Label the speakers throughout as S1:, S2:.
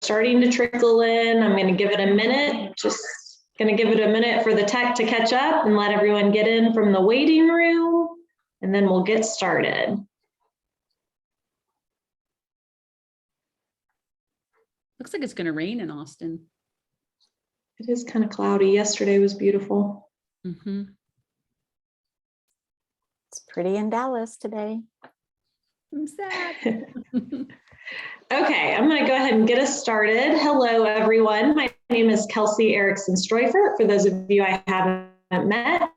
S1: starting to trickle in. I'm going to give it a minute, just going to give it a minute for the tech to catch up and let everyone get in from the waiting room, and then we'll get started.
S2: Looks like it's going to rain in Austin.
S1: It is kind of cloudy. Yesterday was beautiful.
S2: Mm-hmm.
S3: It's pretty in Dallas today.
S2: I'm sad.
S1: Okay, I'm going to go ahead and get us started. Hello, everyone. My name is Kelsey Erickson Streufert. For those of you I haven't met,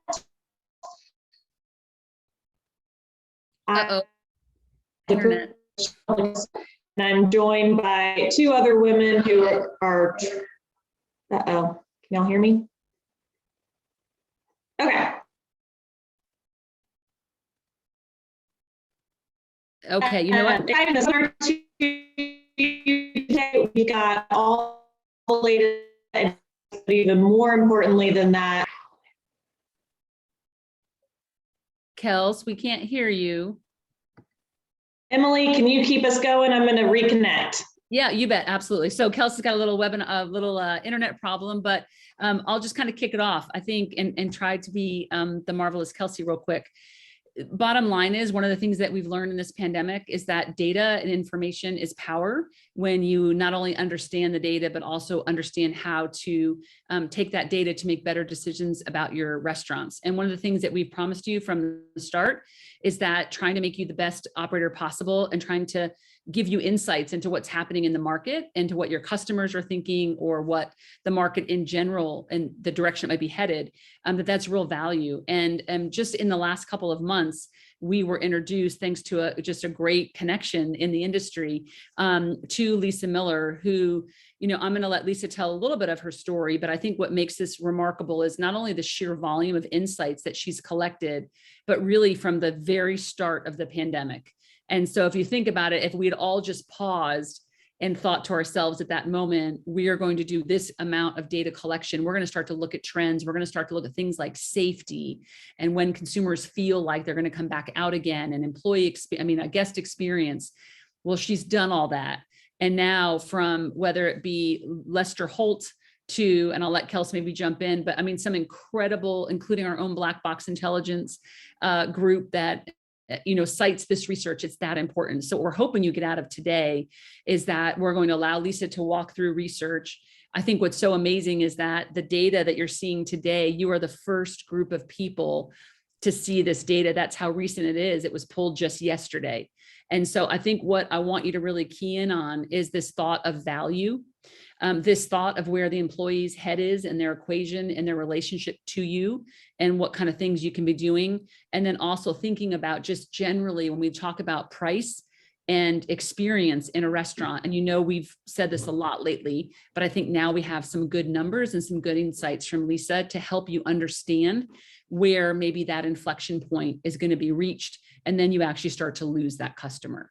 S2: Internet.
S1: and I'm joined by two other women who are, can y'all hear me? Okay.
S2: Okay, you know what?
S1: We got all the latest, and even more importantly than that.
S2: Kels, we can't hear you.
S1: Emily, can you keep us going? I'm going to reconnect.
S2: Yeah, you bet. Absolutely. So Kelsey's got a little internet problem, but I'll just kind of kick it off, I think, and try to be the marvelous Kelsey real quick. Bottom line is, one of the things that we've learned in this pandemic is that data and information is power when you not only understand the data, but also understand how to take that data to make better decisions about your restaurants. And one of the things that we've promised you from the start is that trying to make you the best operator possible and trying to give you insights into what's happening in the market, into what your customers are thinking, or what the market in general and the direction it might be headed, that's real value. And just in the last couple of months, we were introduced, thanks to just a great connection in the industry, to Lisa Miller, who, I'm going to let Lisa tell a little bit of her story, but I think what makes this remarkable is not only the sheer volume of insights that she's collected, but really from the very start of the pandemic. And so if you think about it, if we'd all just paused and thought to ourselves at that moment, we are going to do this amount of data collection, we're going to start to look at trends, we're going to start to look at things like safety and when consumers feel like they're going to come back out again, and a guest experience. Well, she's done all that. And now, from whether it be Lester Holt to, and I'll let Kelsey maybe jump in, but some incredible, including our own Black Box Intelligence group that cites this research. It's that important. So what we're hoping you get out of today is that we're going to allow Lisa to walk through research. I think what's so amazing is that the data that you're seeing today, you are the first group of people to see this data. That's how recent it is. It was pulled just yesterday. And so I think what I want you to really key in on is this thought of value, this thought of where the employee's head is in their equation and their relationship to you, and what kind of things you can be doing. And then also thinking about just generally when we talk about price and experience in a restaurant. And we've said this a lot lately, but I think now we have some good numbers and some good insights from Lisa to help you understand where maybe that inflection point is going to be reached. And then you actually start to lose that customer.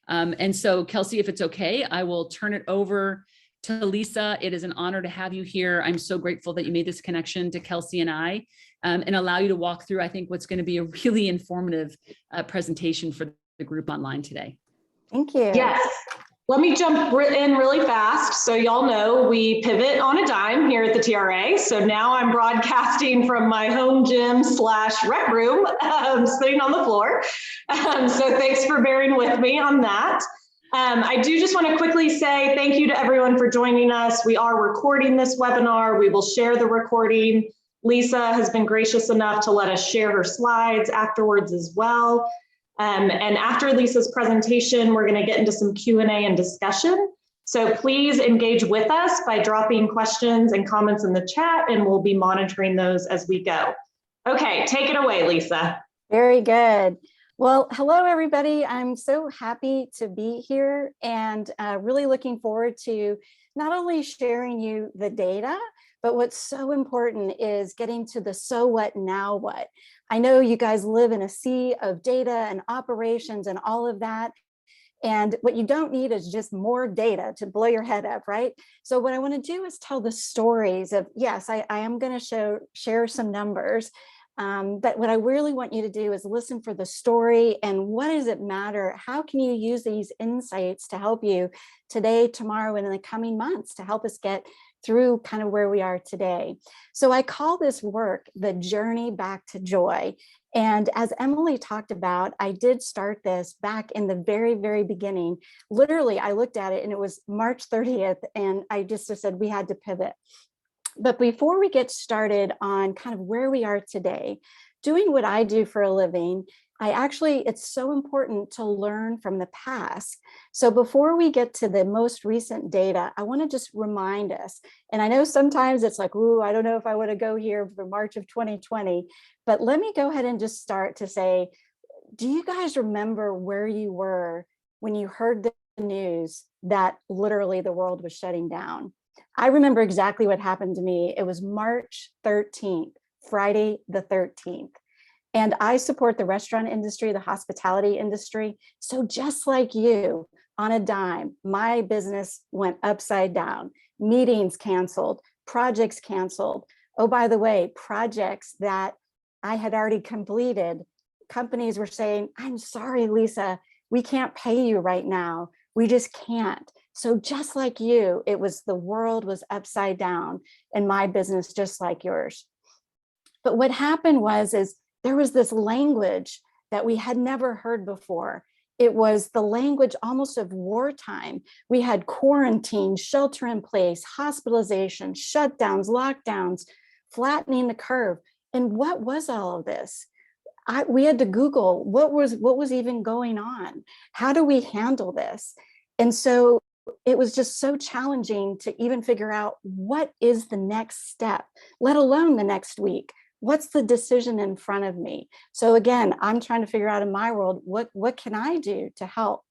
S2: And so Kelsey, if it's okay, I will turn it over to Lisa. It is an honor to have you here. I'm so grateful that you made this connection to Kelsey and I, and allow you to walk through, I think, what's going to be a really informative presentation for the group online today.
S3: Thank you.
S1: Yes. Let me jump in really fast. So y'all know we pivot on a dime here at the TRA. So now I'm broadcasting from my home gym / rec room, sitting on the floor. So thanks for bearing with me on that. I do just want to quickly say thank you to everyone for joining us. We are recording this webinar. We will share the recording. Lisa has been gracious enough to let us share her slides afterwards as well. And after Lisa's presentation, we're going to get into some Q&A and discussion. So please engage with us by dropping questions and comments in the chat, and we'll be monitoring those as we go. Okay, take it away, Lisa.
S3: Very good. Well, hello, everybody. I'm so happy to be here and really looking forward to not only sharing you the data, but what's so important is getting to the so what, now what. I know you guys live in a sea of data and operations and all of that. And what you don't need is just more data to blow your head up, right? So what I want to do is tell the stories of, yes, I am going to share some numbers, But what I really want you to do is listen for the story and what does it matter? How can you use these insights to help you today, tomorrow, and in the coming months to help us get through kind of where we are today? So I call this work the journey back to joy. And as Emily talked about, I did start this back in the very, very beginning. Literally, I looked at it and it was March 30th, and I just said we had to pivot. But before we get started on kind of where we are today, doing what I do for a living, it's so important to learn from the past. So before we get to the most recent data, I want to just remind us, and I know sometimes it's like, ooh, I don't know if I want to go here for March of 2020, but let me go ahead and just start to say, do you guys remember where you were when you heard the news that literally the world was shutting down? I remember exactly what happened to me. It was March 13th, Friday the 13th. And I support the restaurant industry, the hospitality industry. So just like you, on a dime, my business went upside down. Meetings canceled, projects canceled. Oh, by the way, projects that I had already completed, companies were saying, I'm sorry, Lisa, we can't pay you right now. We just can't. So just like you, the world was upside down in my business, just like yours. But what happened is there was this language that we had never heard before. It was the language almost of wartime. We had quarantine, shelter in place, hospitalization, shutdowns, lockdowns, flattening the curve. And what was all of this? We had to Google what was even going on. How do we handle this? And so it was just so challenging to even figure out what is the next step, let alone the next week. What's the decision in front of me? So again, I'm trying to figure out in my world, what can I do to help?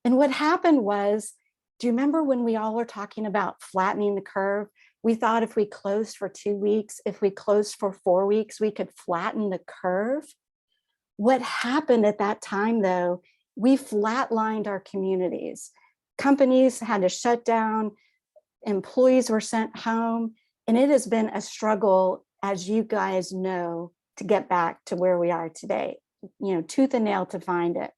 S3: And what happened was, do you remember when we all were talking about flattening the curve? We thought if we closed for 2 weeks, if we closed for 4 weeks, we could flatten the curve. What happened at that time, though, we flatlined our communities. Companies had to shut down, employees were sent home, and it has been a struggle, as you guys know, to get back to where we are today, tooth and nail to find it.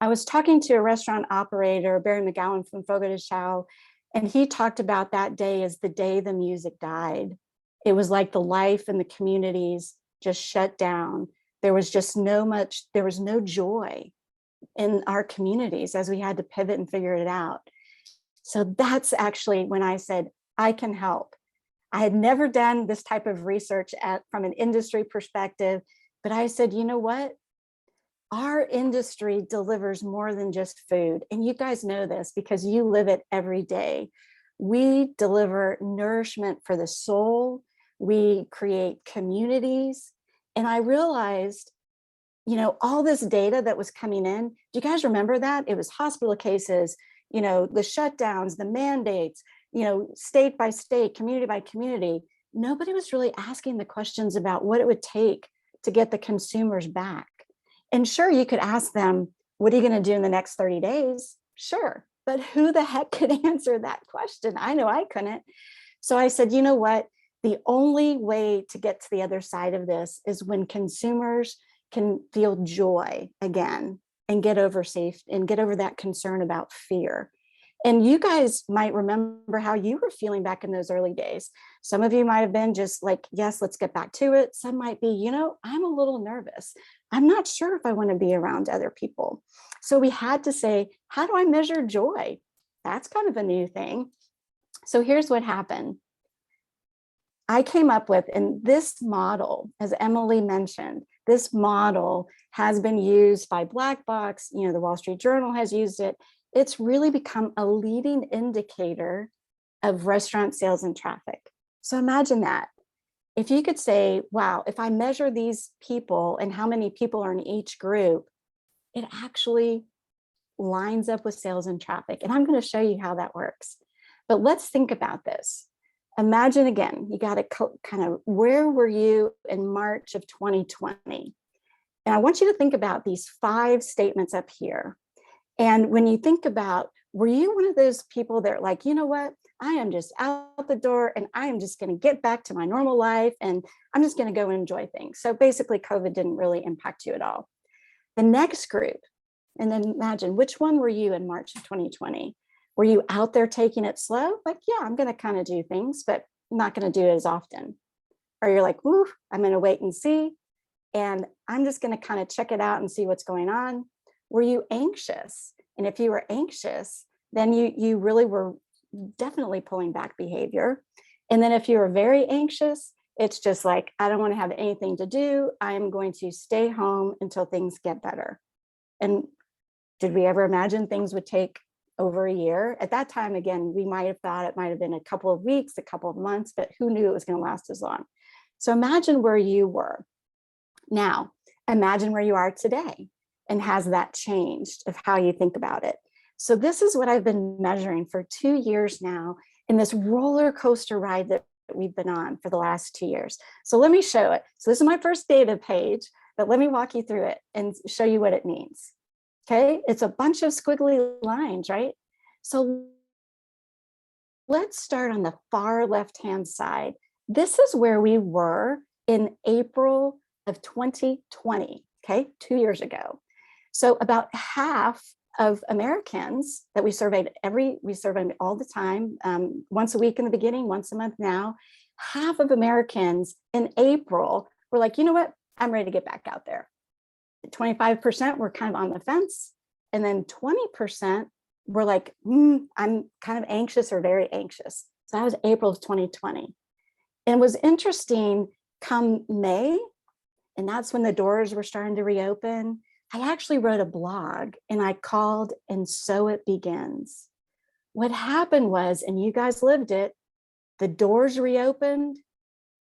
S3: I was talking to a restaurant operator, Barry McGowan from Fogo de Chao, and he talked about that day as the day the music died. It was like the life in the communities just shut down. There was no joy in our communities as we had to pivot and figure it out. So that's actually when I said, I can help. I had never done this type of research from an industry perspective, but I said, you know what? Our industry delivers more than just food. And you guys know this because you live it every day. We deliver nourishment for the soul. We create communities. And I realized, all this data that was coming in, do you guys remember that? It was hospital cases, the shutdowns, the mandates, state by state, community by community. Nobody was really asking the questions about what it would take to get the consumers back. And sure, you could ask them, what are you going to do in the next 30 days? Sure. But who the heck could answer that question? I know I couldn't. So I said, you know what? The only way to get to the other side of this is when consumers can feel joy again and get over that concern about fear. And you guys might remember how you were feeling back in those early days. Some of you might have been just like, yes, let's get back to it. Some might be, I'm a little nervous. I'm not sure if I want to be around other people. So we had to say, how do I measure joy? That's kind of a new thing. So here's what happened. I came up with, and this model, as Emily mentioned, this model has been used by Black Box, the Wall Street Journal has used it. It's really become a leading indicator of restaurant sales and traffic. So imagine that. If you could say, wow, if I measure these people and how many people are in each group, it actually lines up with sales and traffic. And I'm going to show you how that works. But let's think about this. Imagine again, you got to kind of, where were you in March of 2020? And I want you to think about these 5 statements up here. And when you think about Were you one of those people that are like, you know what, I am just out the door and I am just going to get back to my normal life and I'm just going to go and enjoy things? So basically COVID didn't really impact you at all. The next group, and then imagine, which one were you in March of 2020? Were you out there taking it slow? Like, yeah, I'm going to kind of do things, but I'm not going to do it as often. Or you're like, woo, I'm going to wait and see. And I'm just going to kind of check it out and see what's going on. Were you anxious? And if you were anxious, then you really were definitely pulling back behavior. And then if you were very anxious, it's just like, I don't want to have anything to do. I'm going to stay home until things get better. And did we ever imagine things would take over a year? At that time, again, we might have thought it might have been a couple of weeks, a couple of months, but who knew it was going to last as long? So imagine where you were. Now, imagine where you are today, and has that changed of how you think about it? So this is what I've been measuring for 2 years now in this roller coaster ride that we've been on for the last 2 years. So let me show it. So this is my first data page, but let me walk you through it and show you what it means. Okay, it's a bunch of squiggly lines, right? So let's start on the far left-hand side. This is where we were in April of 2020, okay, 2 years ago. So about half of Americans that we surveyed all the time, once a week in the beginning, once a month now, half of Americans in April were like, you know what, I'm ready to get back out there. 25% were kind of on the fence. And then 20% were like, I'm kind of anxious or very anxious. So that was April of 2020. And it was interesting, come May, and that's when the doors were starting to reopen, I actually wrote a blog and I called "And So It Begins." What happened was, and you guys lived it, the doors reopened,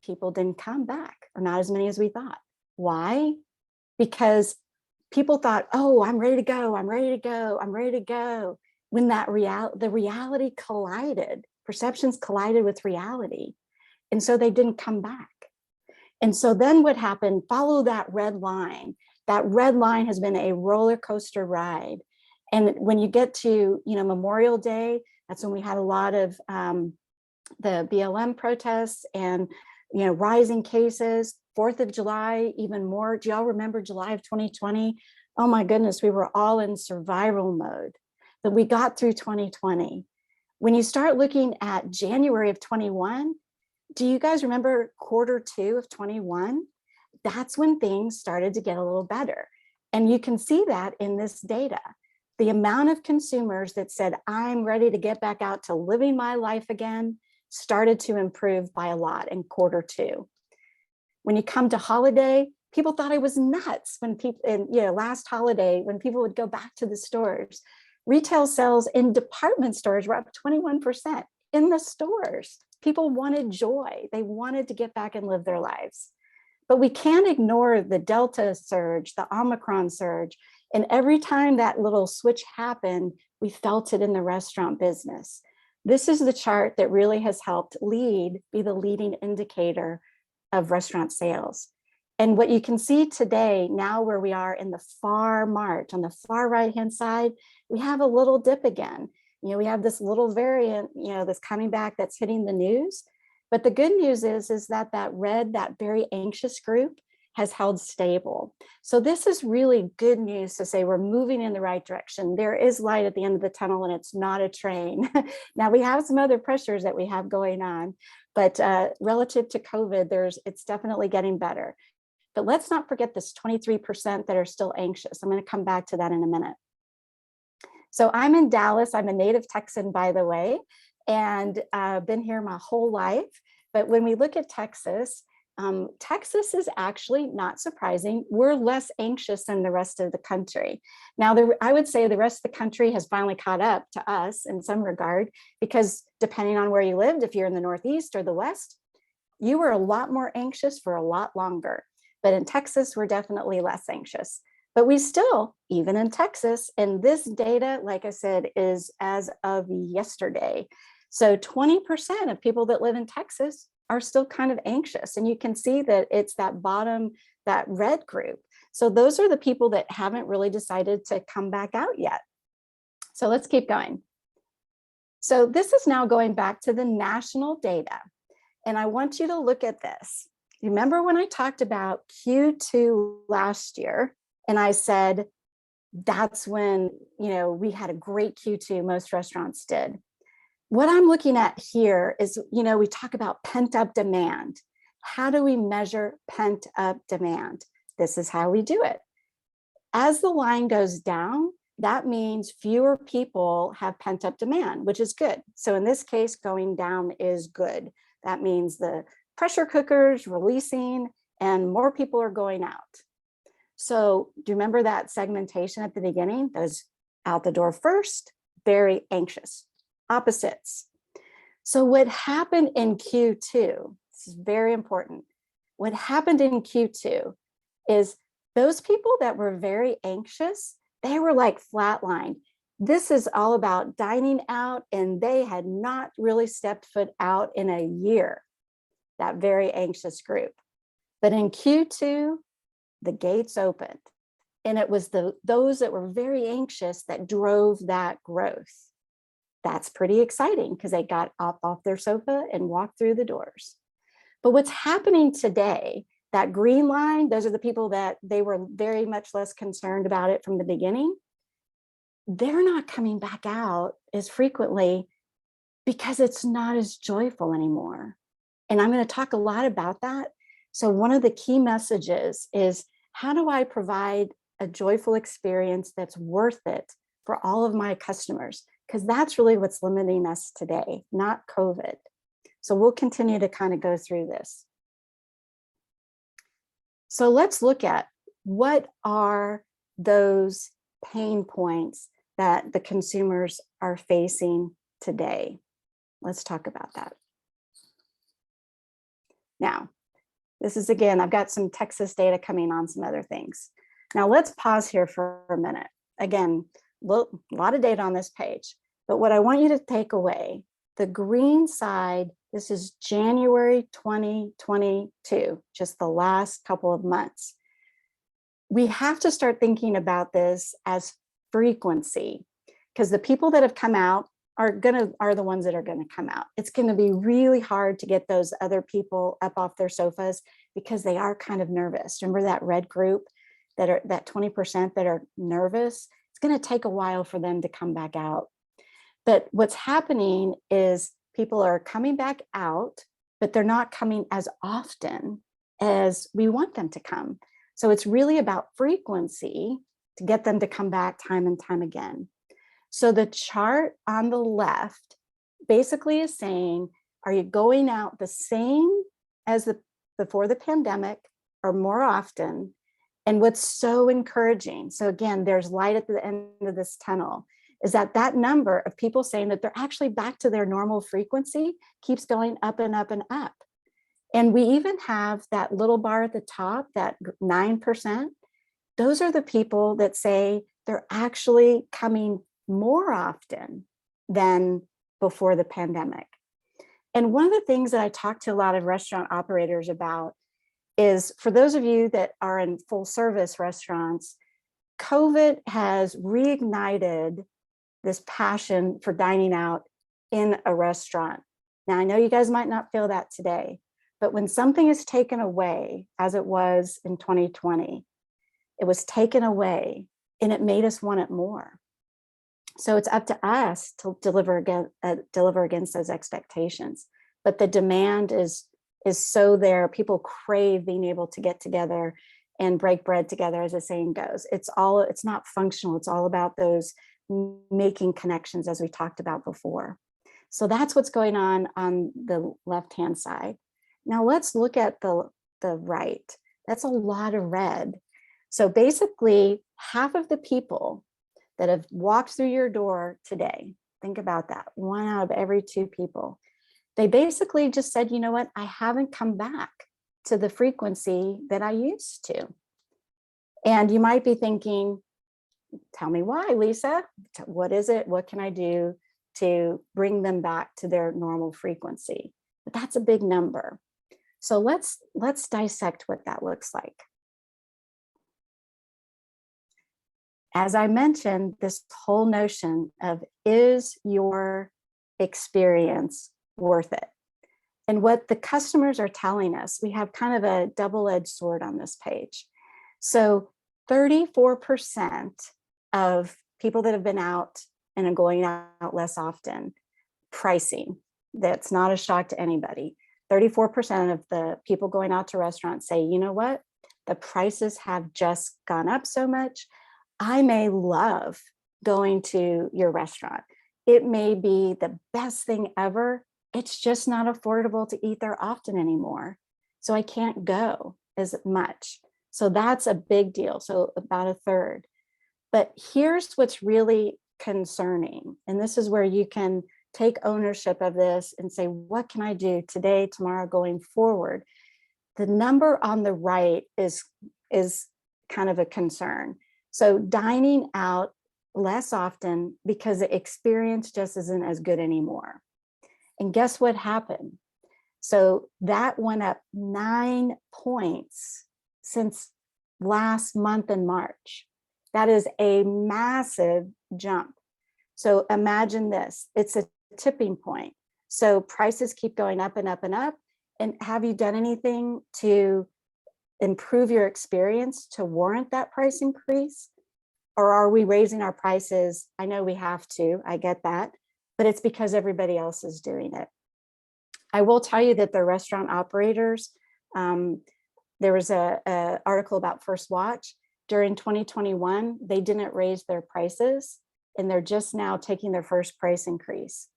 S3: people didn't come back, or not as many as we thought. Why? Because people thought, oh, I'm ready to go, I'm ready to go, I'm ready to go. When the reality collided, perceptions collided with reality. And so they didn't come back. And so then what happened, follow that red line. That red line has been a roller coaster ride. And when you get to, Memorial Day, that's when we had a lot of the BLM protests and, rising cases. 4th of July, even more. Do y'all remember July of 2020? Oh my goodness, we were all in survival mode. But we got through 2020. When you start looking at January of 21, do you guys remember Q2 of 21? That's when things started to get a little better. And you can see that in this data. The amount of consumers that said, I'm ready to get back out to living my life again, started to improve by a lot in Q2. When you come to holiday, people thought I was nuts when people, last holiday, when people would go back to the stores. Retail sales in department stores were up 21% in the stores. People wanted joy. They wanted to get back and live their lives. But we can't ignore the Delta surge, the Omicron surge. And every time that little switch happened, we felt it in the restaurant business. This is the chart that really has helped be the leading indicator of restaurant sales. And what you can see today, now where we are in the far March, on the far right-hand side, we have a little dip again. We have this little variant, that's coming back, that's hitting the news. But the good news is that that very anxious group has held stable. So this is really good news to say we're moving in the right direction. There is light at the end of the tunnel, and it's not a train. Now we have some other pressures that we have going on, but relative to COVID, it's definitely getting better. But let's not forget this 23% that are still anxious. I'm going to come back to that in a minute. So I'm in Dallas. I'm a native Texan, by the way, and been here my whole life. But when we look at Texas, Texas is actually, not surprising, we're less anxious than the rest of the country. Now, I would say the rest of the country has finally caught up to us in some regard, because depending on where you lived, if you're in the Northeast or the West, you were a lot more anxious for a lot longer. But in Texas, we're definitely less anxious. But we still, even in Texas, and this data, like I said, is as of yesterday. So 20% of people that live in Texas are still kind of anxious. And you can see that it's that bottom, that red group. So those are the people that haven't really decided to come back out yet. So let's keep going. So this is now going back to the national data. And I want you to look at this. Remember when I talked about Q2 last year, and I said, that's when, we had a great Q2, most restaurants did. What I'm looking at here is, we talk about pent-up demand. How do we measure pent-up demand? This is how we do it. As the line goes down, that means fewer people have pent-up demand, which is good. So in this case, going down is good. That means the pressure cookers releasing and more people are going out. So do you remember that segmentation at the beginning? Those out the door first, very anxious, opposites. So what happened in Q2, this is very important. What happened in Q2 is those people that were very anxious, they were like flatlined. This is all about dining out, and they had not really stepped foot out in a year, that very anxious group. But in Q2, the gates opened, and it was those that were very anxious that drove that growth. That's pretty exciting because they got up off their sofa and walked through the doors. But what's happening today, that green line, those are the people that they were very much less concerned about it from the beginning. They're not coming back out as frequently because it's not as joyful anymore. And I'm going to talk a lot about that. So one of the key messages is, how do I provide a joyful experience that's worth it for all of my customers? Because that's really what's limiting us today, not COVID. So we'll continue to kind of go through this. So let's look at what are those pain points that the consumers are facing today. Let's talk about that. Now, this is, again, I've got some Texas data coming on some other things. Now let's pause here for a minute. Again, a lot of data on this page, but what I want you to take away, the green side, this is January 2022, just the last couple of months. We have to start thinking about this as frequency, because the people that have come out are the ones that are going to come out. It's going to be really hard to get those other people up off their sofas because they are kind of nervous. Remember that red group that 20% that are nervous? It's going to take a while for them to come back out. But what's happening is people are coming back out, but they're not coming as often as we want them to come. So it's really about frequency to get them to come back time and time again. So the chart on the left basically is saying, are you going out the same as before the pandemic or more often? And what's so encouraging, so again, there's light at the end of this tunnel, is that number of people saying that they're actually back to their normal frequency keeps going up and up and up. And we even have that little bar at the top, that 9%. Those are the people that say they're actually coming more often than before the pandemic. And one of the things that I talk to a lot of restaurant operators about is, for those of you that are in full service restaurants, COVID has reignited this passion for dining out in a restaurant. Now, I know you guys might not feel that today, but when something is taken away, as it was in 2020, it was taken away and it made us want it more. So it's up to us to deliver against those expectations. But the demand is so there. People crave being able to get together and break bread together, as the saying goes. It's not functional. It's all about those making connections, as we talked about before. So that's what's going on the left-hand side. Now let's look at the right. That's a lot of red. So basically, half of the people that have walked through your door today, think about that, 1 out of every 2 people, they basically just said, you know what, I haven't come back to the frequency that I used to. And you might be thinking, tell me why, Lisa. What is it? What can I do to bring them back to their normal frequency? But that's a big number. So let's dissect what that looks like. As I mentioned, this whole notion of, is your experience worth it? And what the customers are telling us, we have kind of a double-edged sword on this page. So 34% of people that have been out and are going out less often, pricing, that's not a shock to anybody. 34% of the people going out to restaurants say, you know what? The prices have just gone up so much. I may love going to your restaurant. It may be the best thing ever. It's just not affordable to eat there often anymore. So I can't go as much. So that's a big deal. So about a third. But here's what's really concerning. And this is where you can take ownership of this and say, what can I do today, tomorrow, going forward? The number on the right is kind of a concern. So dining out less often because the experience just isn't as good anymore. And guess what happened? So that went up 9 points since last month in March. That is a massive jump. So imagine this, it's a tipping point. So prices keep going up and up and up. And have you done anything to improve your experience to warrant that price increase? Or are we raising our prices? I know we have to, I get that, but it's because everybody else is doing it. I will tell you that the restaurant operators, there was a article about First Watch. During 2021, they didn't raise their prices and they're just now taking their first price increase.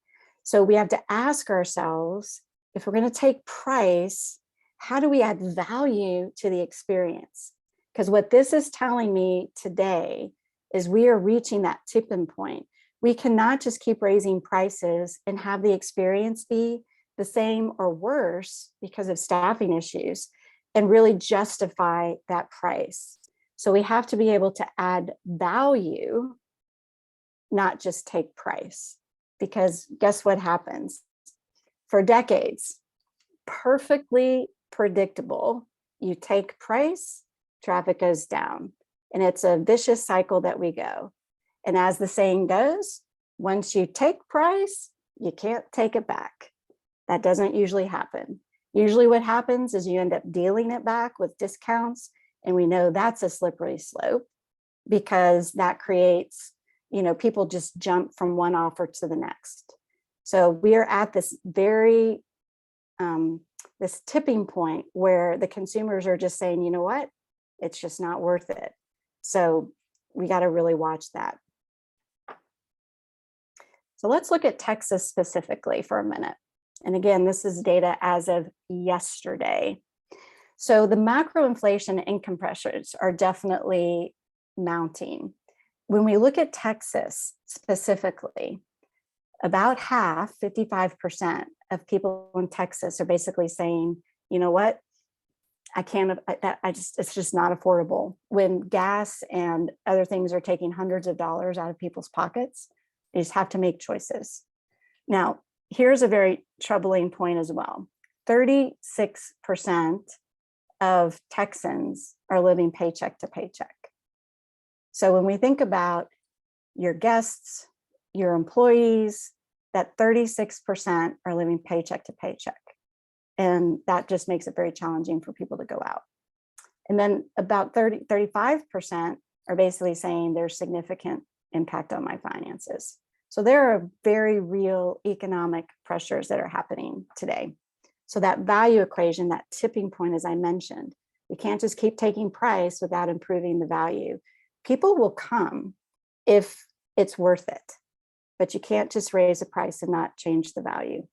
S3: So we have to ask ourselves, if we're going to take price, how do we add value to the experience? Because what this is telling me today is we are reaching that tipping point. We cannot just keep raising prices and have the experience be the same or worse because of staffing issues and really justify that price. So we have to be able to add value, not just take price, because guess what happens? For decades, perfectly predictable, you take price, traffic goes down, and it's a vicious cycle that we go. And as the saying goes, once you take price, you can't take it back. That doesn't usually happen. Usually what happens is you end up dealing it back with discounts, and we know that's a slippery slope because that creates, people just jump from one offer to the next. So we are at this very, this tipping point where the consumers are just saying, you know what, it's just not worth it. So we got to really watch that. So let's look at Texas specifically for a minute. And again, this is data as of yesterday. So the macro inflation income pressures are definitely mounting. When we look at Texas specifically, about half, 55% of people in Texas are basically saying, you know what, it's just not affordable. When gas and other things are taking hundreds of dollars out of people's pockets, they just have to make choices. Now, here's a very troubling point as well. 36% of Texans are living paycheck to paycheck. So when we think about your guests, your employees, that 36% are living paycheck to paycheck. And that just makes it very challenging for people to go out. And then about 35% are basically saying there's significant impact on my finances. So there are very real economic pressures that are happening today. So that value equation, that tipping point, as I mentioned, we can't just keep taking price without improving the value. People will come if it's worth it, but you can't just raise the price and not change the value.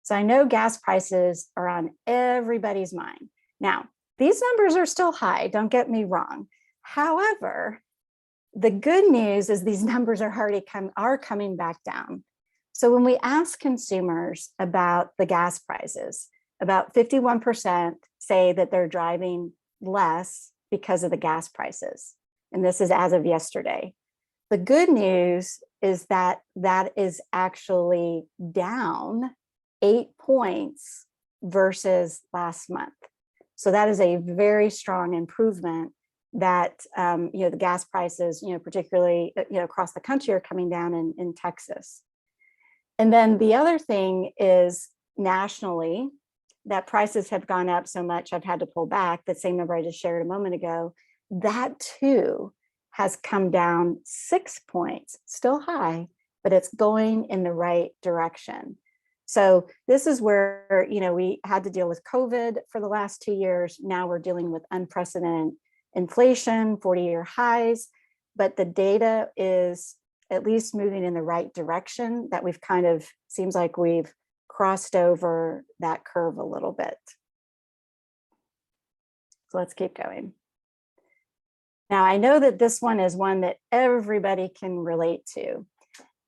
S3: So I know gas prices are on everybody's mind. Now, these numbers are still high, don't get me wrong. However, the good news is these numbers are coming back down. So when we ask consumers about the gas prices, about 51% say that they're driving less because of the gas prices. And this is as of yesterday. The good news is that that is actually down 8 points versus last month. So that is a very strong improvement that, the gas prices, particularly, across the country are coming down in Texas. And then the other thing is nationally, that prices have gone up so much, I've had to pull back. The same number I just shared a moment ago, that too has come down 6 points, still high, but it's going in the right direction. So this is where, we had to deal with COVID for the last 2 years. Now we're dealing with unprecedented inflation, 40-year highs, but the data is at least moving in the right direction, that we've kind of, seems like we've crossed over that curve a little bit. So let's keep going. Now, I know that this one is one that everybody can relate to.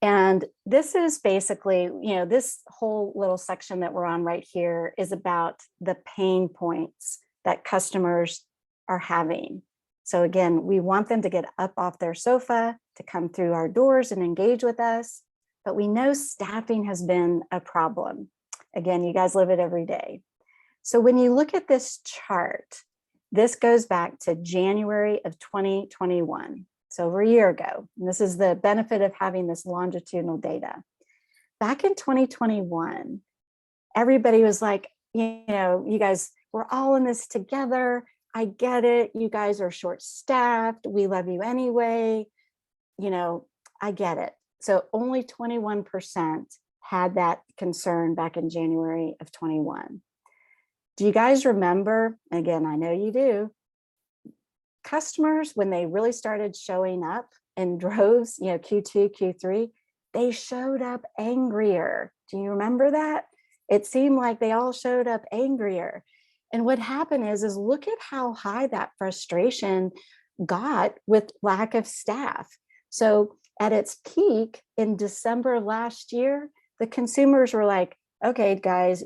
S3: And this is basically, this whole little section that we're on right here is about the pain points that customers are having. So again, we want them to get up off their sofa, to come through our doors and engage with us, but we know staffing has been a problem. Again, you guys live it every day. So when you look at this chart, this goes back to January of 2021. So over a year ago, and this is the benefit of having this longitudinal data. Back in 2021, everybody was like, you guys, we're all in this together. I get it. You guys are short-staffed. We love you anyway. I get it. So only 21% had that concern back in January of 21. Do you guys remember? Again, I know you do. Customers, when they really started showing up in droves, Q2, Q3, they showed up angrier. Do you remember that? It seemed like they all showed up angrier. And what happened is look at how high that frustration got with lack of staff. So at its peak in December of last year, the consumers were like, okay, guys,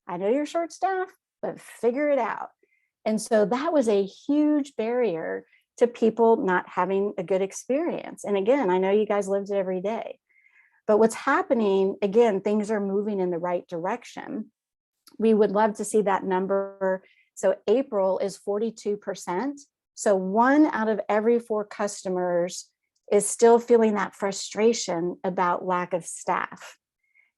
S3: I know you're short staffed, but figure it out. And so that was a huge barrier to people not having a good experience. And again, I know you guys lived it every day, but what's happening, again, things are moving in the right direction. We would love to see that number. So April is 42%. So 1 out of every 4 customers is still feeling that frustration about lack of staff.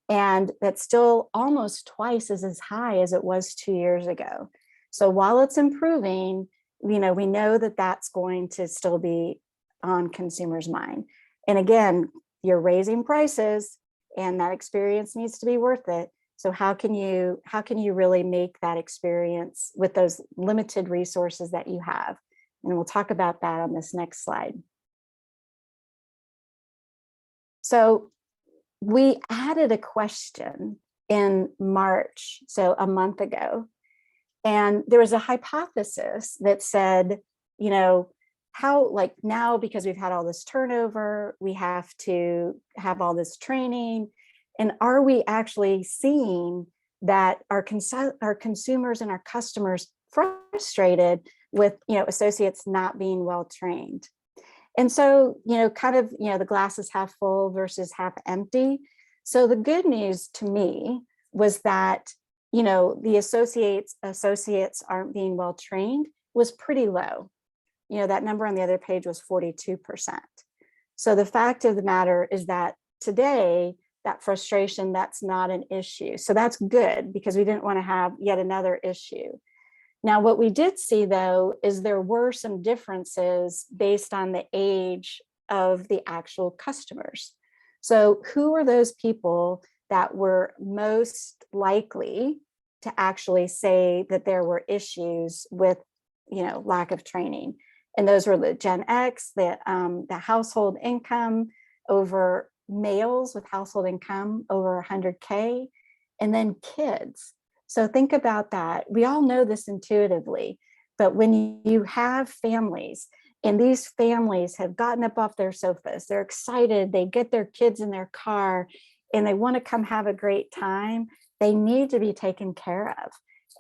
S3: And that's still almost twice as high as it was 2 years ago. So while it's improving, we know that that's going to still be on consumers' mind. And again, you're raising prices and that experience needs to be worth it. So how can you really make that experience with those limited resources that you have? And we'll talk about that on this next slide. So we added a question in March, so a month ago, and there was a hypothesis that said, how, like now, because we've had all this turnover, we have to have all this training, and are we actually seeing that our consumers and our customers frustrated with, associates not being well trained? And so, the glass is half full versus half empty. So the good news to me was that, the associates aren't being well trained was pretty low. That number on the other page was 42%. So the fact of the matter is that today, that frustration, that's not an issue. So that's good because we didn't want to have yet another issue. Now, what we did see, though, is there were some differences based on the age of the actual customers. So who were those people that were most likely to actually say that there were issues with, lack of training? And those were the Gen X, the household income over males with household income over 100K, and then kids. So think about that. We all know this intuitively, but when you have families and these families have gotten up off their sofas, they're excited, they get their kids in their car and they want to come have a great time, they need to be taken care of.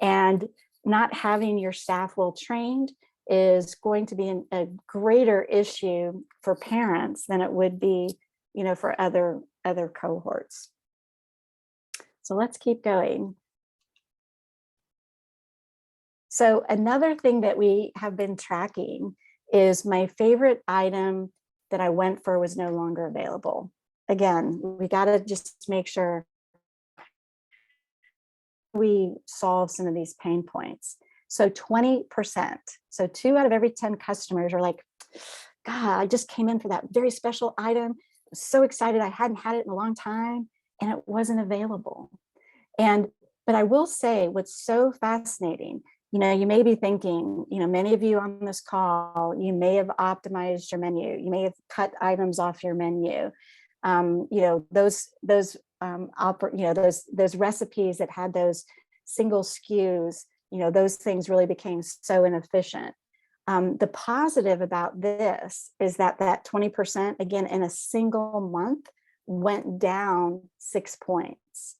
S3: And not having your staff well trained is going to be a greater issue for parents than it would be, for other cohorts. So let's keep going. So another thing that we have been tracking is my favorite item that I went for was no longer available. Again, we got to just make sure we solve some of these pain points. So 20%, so 2 out of every 10 customers are like, God, I just came in for that very special item. I was so excited. I hadn't had it in a long time and it wasn't available. But I will say what's so fascinating, you may be thinking, many of you on this call, you may have optimized your menu. You may have cut items off your menu. Those recipes that had those single SKUs, those things really became so inefficient. The positive about this is that 20%, again, in a single month, went down 6 points.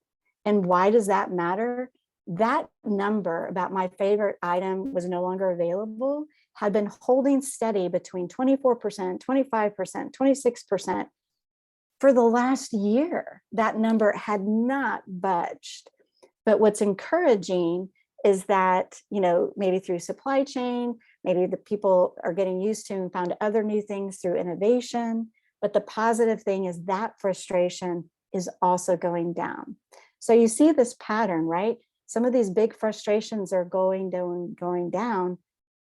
S3: And why does that matter? That number about my favorite item was no longer available had been holding steady between 24%, 25%, 26% for the last year. That number had not budged. But what's encouraging is that, maybe through supply chain, maybe the people are getting used to and found other new things through innovation. But the positive thing is that frustration is also going down. So you see this pattern, right? Some of these big frustrations are going down,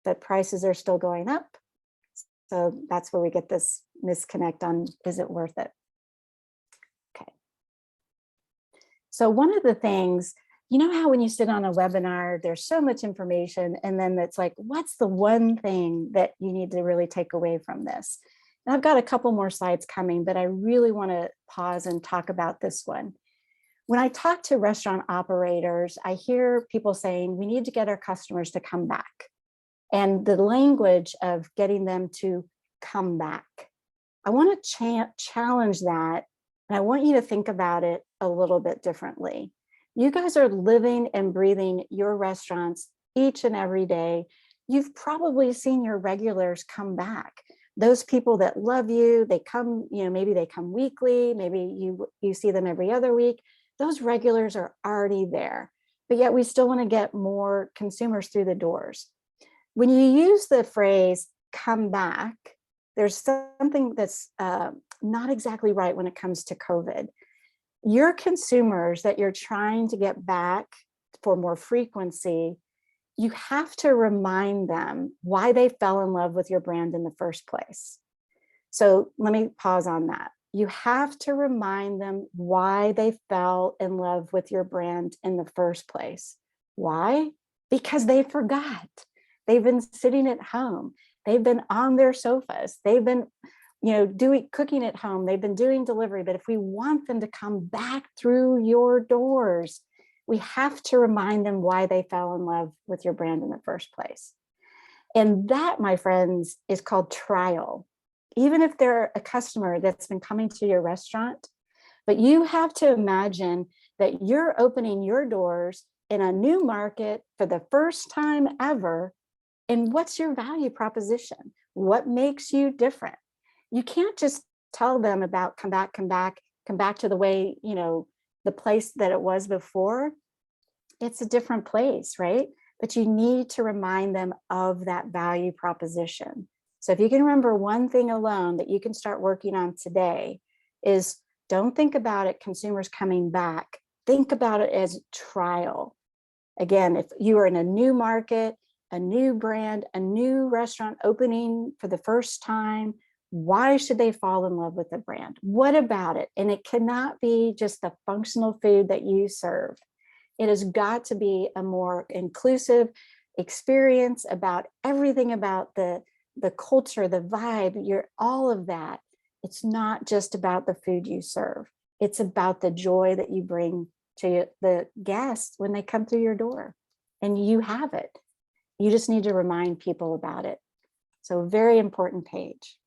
S3: but prices are still going up. So that's where we get this misconnect on, is it worth it? Okay. So one of the things, how when you sit on a webinar, there's so much information, and then it's like, what's the one thing that you need to really take away from this? And I've got a couple more slides coming, but I really want to pause and talk about this one. When I talk to restaurant operators, I hear people saying, we need to get our customers to come back. And the language of getting them to come back, I want to challenge that. And I want you to think about it a little bit differently. You guys are living and breathing your restaurants each and every day. You've probably seen your regulars come back. Those people that love you, they come, maybe they come weekly, maybe you see them every other week. Those regulars are already there, but yet we still want to get more consumers through the doors. When you use the phrase come back, there's something that's not exactly right when it comes to COVID. Your consumers that you're trying to get back for more frequency, you have to remind them why they fell in love with your brand in the first place. So let me pause on that. You have to remind them why they fell in love with your brand in the first place. Why? Because they forgot. They've been sitting at home. They've been on their sofas. They've been, cooking at home. They've been doing delivery. But if we want them to come back through your doors, we have to remind them why they fell in love with your brand in the first place. And that, my friends, is called trial. Even if they're a customer that's been coming to your restaurant, but you have to imagine that you're opening your doors in a new market for the first time ever. And what's your value proposition? What makes you different? You can't just tell them about come back to the way, the place that it was before. It's a different place, right? But you need to remind them of that value proposition. So if you can remember one thing alone that you can start working on today is, don't think about it consumers coming back. Think about it as trial. Again, if you are in a new market, a new brand, a new restaurant opening for the first time, why should they fall in love with the brand? What about it? And it cannot be just the functional food that you serve. It has got to be a more inclusive experience about everything about the culture, the vibe, all of that. It's not just about the food you serve. It's about the joy that you bring to the guests when they come through your door, and you have it. You just need to remind people about it. So very important page.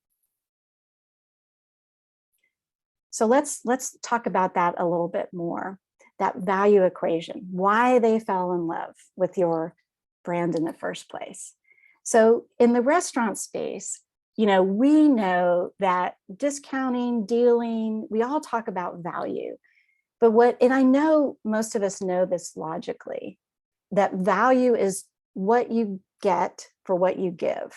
S3: So let's talk about that a little bit more, that value equation, why they fell in love with your brand in the first place. So in the restaurant space, we know that discounting, dealing, we all talk about value. But and I know most of us know this logically, that value is what you get for what you give.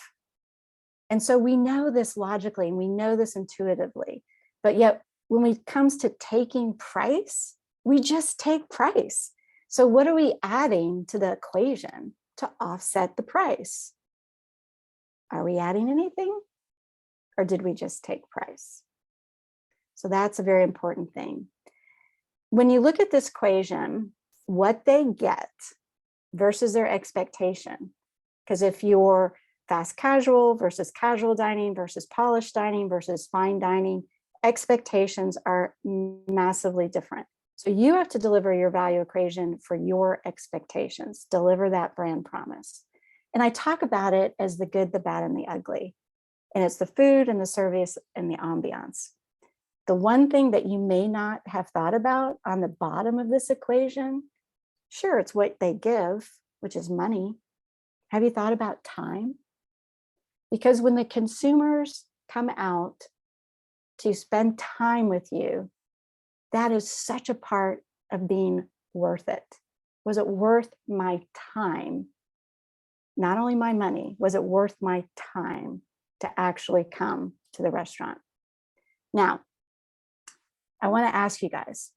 S3: And so we know this logically and we know this intuitively, but yet when it comes to taking price, we just take price. So what are we adding to the equation to offset the price? Are we adding anything, or did we just take price? So that's a very important thing. When you look at this equation, what they get versus their expectation, because if you're fast casual versus casual dining versus polished dining versus fine dining, expectations are massively different. So you have to deliver your value equation for your expectations, deliver that brand promise. And I talk about it as the good, the bad, and the ugly. And it's the food and the service and the ambiance. The one thing that you may not have thought about on the bottom of this equation, sure, it's what they give, which is money. Have you thought about time? Because when the consumers come out to spend time with you, that is such a part of being worth it. Was it worth my time? Not only my money, was it worth my time to actually come to the restaurant? Now, I want to ask you guys,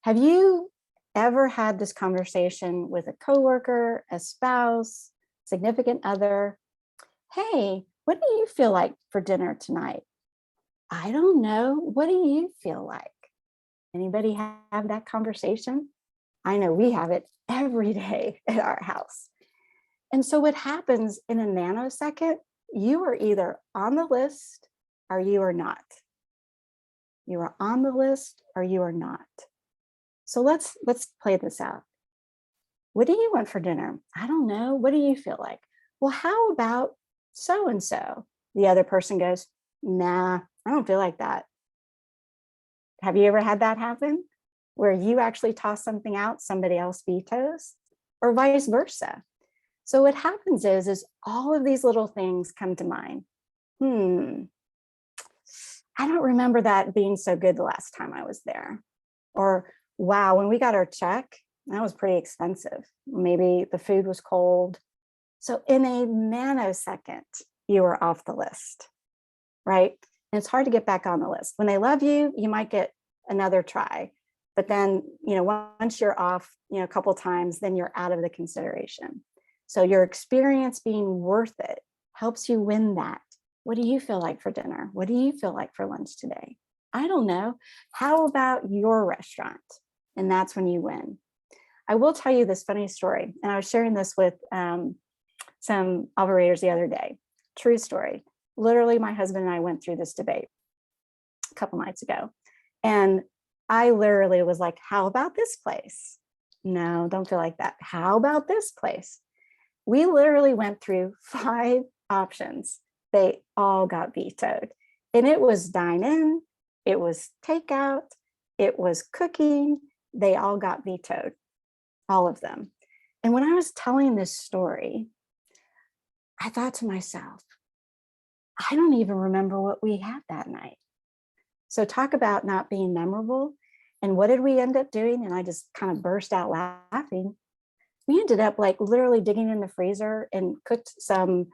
S3: have you ever had this conversation with a coworker, a spouse, significant other? Hey, what do you feel like for dinner tonight? I don't know. What do you feel like? Anybody have that conversation? I know we have it every day at our house. And so what happens in a nanosecond, you are either on the list or you are not. You are on the list or you are not. So let's play this out. What do you want for dinner? I don't know. What do you feel like? Well, how about so-and-so? The other person goes, nah, I don't feel like that. Have you ever had that happen? Where you actually toss something out, somebody else vetoes, or vice versa? So what happens is all of these little things come to mind. I don't remember that being so good the last time I was there. Or, wow, when we got our check, that was pretty expensive. Maybe the food was cold. So in a nanosecond, you are off the list, right? And it's hard to get back on the list. When they love you, you might get another try. But then, once you're off, a couple times, then you're out of the consideration. So your experience being worth it helps you win that. What do you feel like for dinner? What do you feel like for lunch today? I don't know. How about your restaurant? And that's when you win. I will tell you this funny story. And I was sharing this with some operators the other day. True story. Literally, my husband and I went through this debate a couple nights ago. And I literally was like, how about this place? No, don't feel like that. How about this place? We literally went through 5 options. They all got vetoed. And it was dine in, it was takeout, it was cooking. They all got vetoed, all of them. And when I was telling this story, I thought to myself, I don't even remember what we had that night. So talk about not being memorable. And what did we end up doing? And I just kind of burst out laughing. We ended up like literally digging in the freezer and cooked some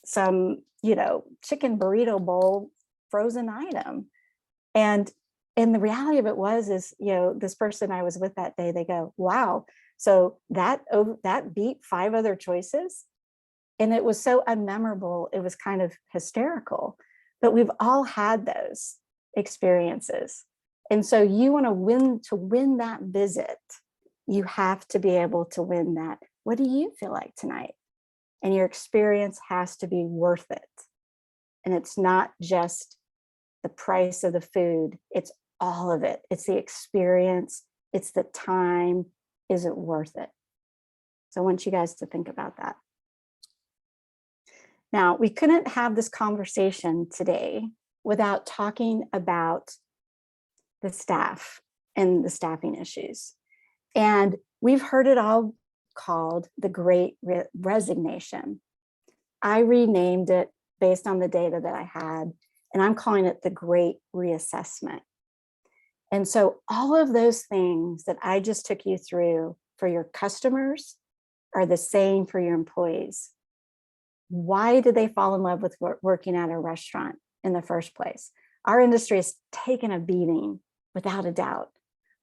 S3: chicken burrito bowl frozen item. And the reality of it was this person I was with that day, they go, wow, so that beat 5 other choices. And it was so unmemorable, it was kind of hysterical. But we've all had those experiences. And so you want to win that visit, you have to be able to win that. What do you feel like tonight? And your experience has to be worth it. And it's not just the price of the food, it's all of it. It's the experience, it's the time. Is it worth it? So I want you guys to think about that. Now, we couldn't have this conversation today without talking about the staff and the staffing issues. And we've heard it all called the Great Resignation. I renamed it based on the data that I had, and I'm calling it the Great Reassessment. And so all of those things that I just took you through for your customers, are the same for your employees. Why did they fall in love with working at a restaurant in the first place? Our industry has taken a beating, without a doubt.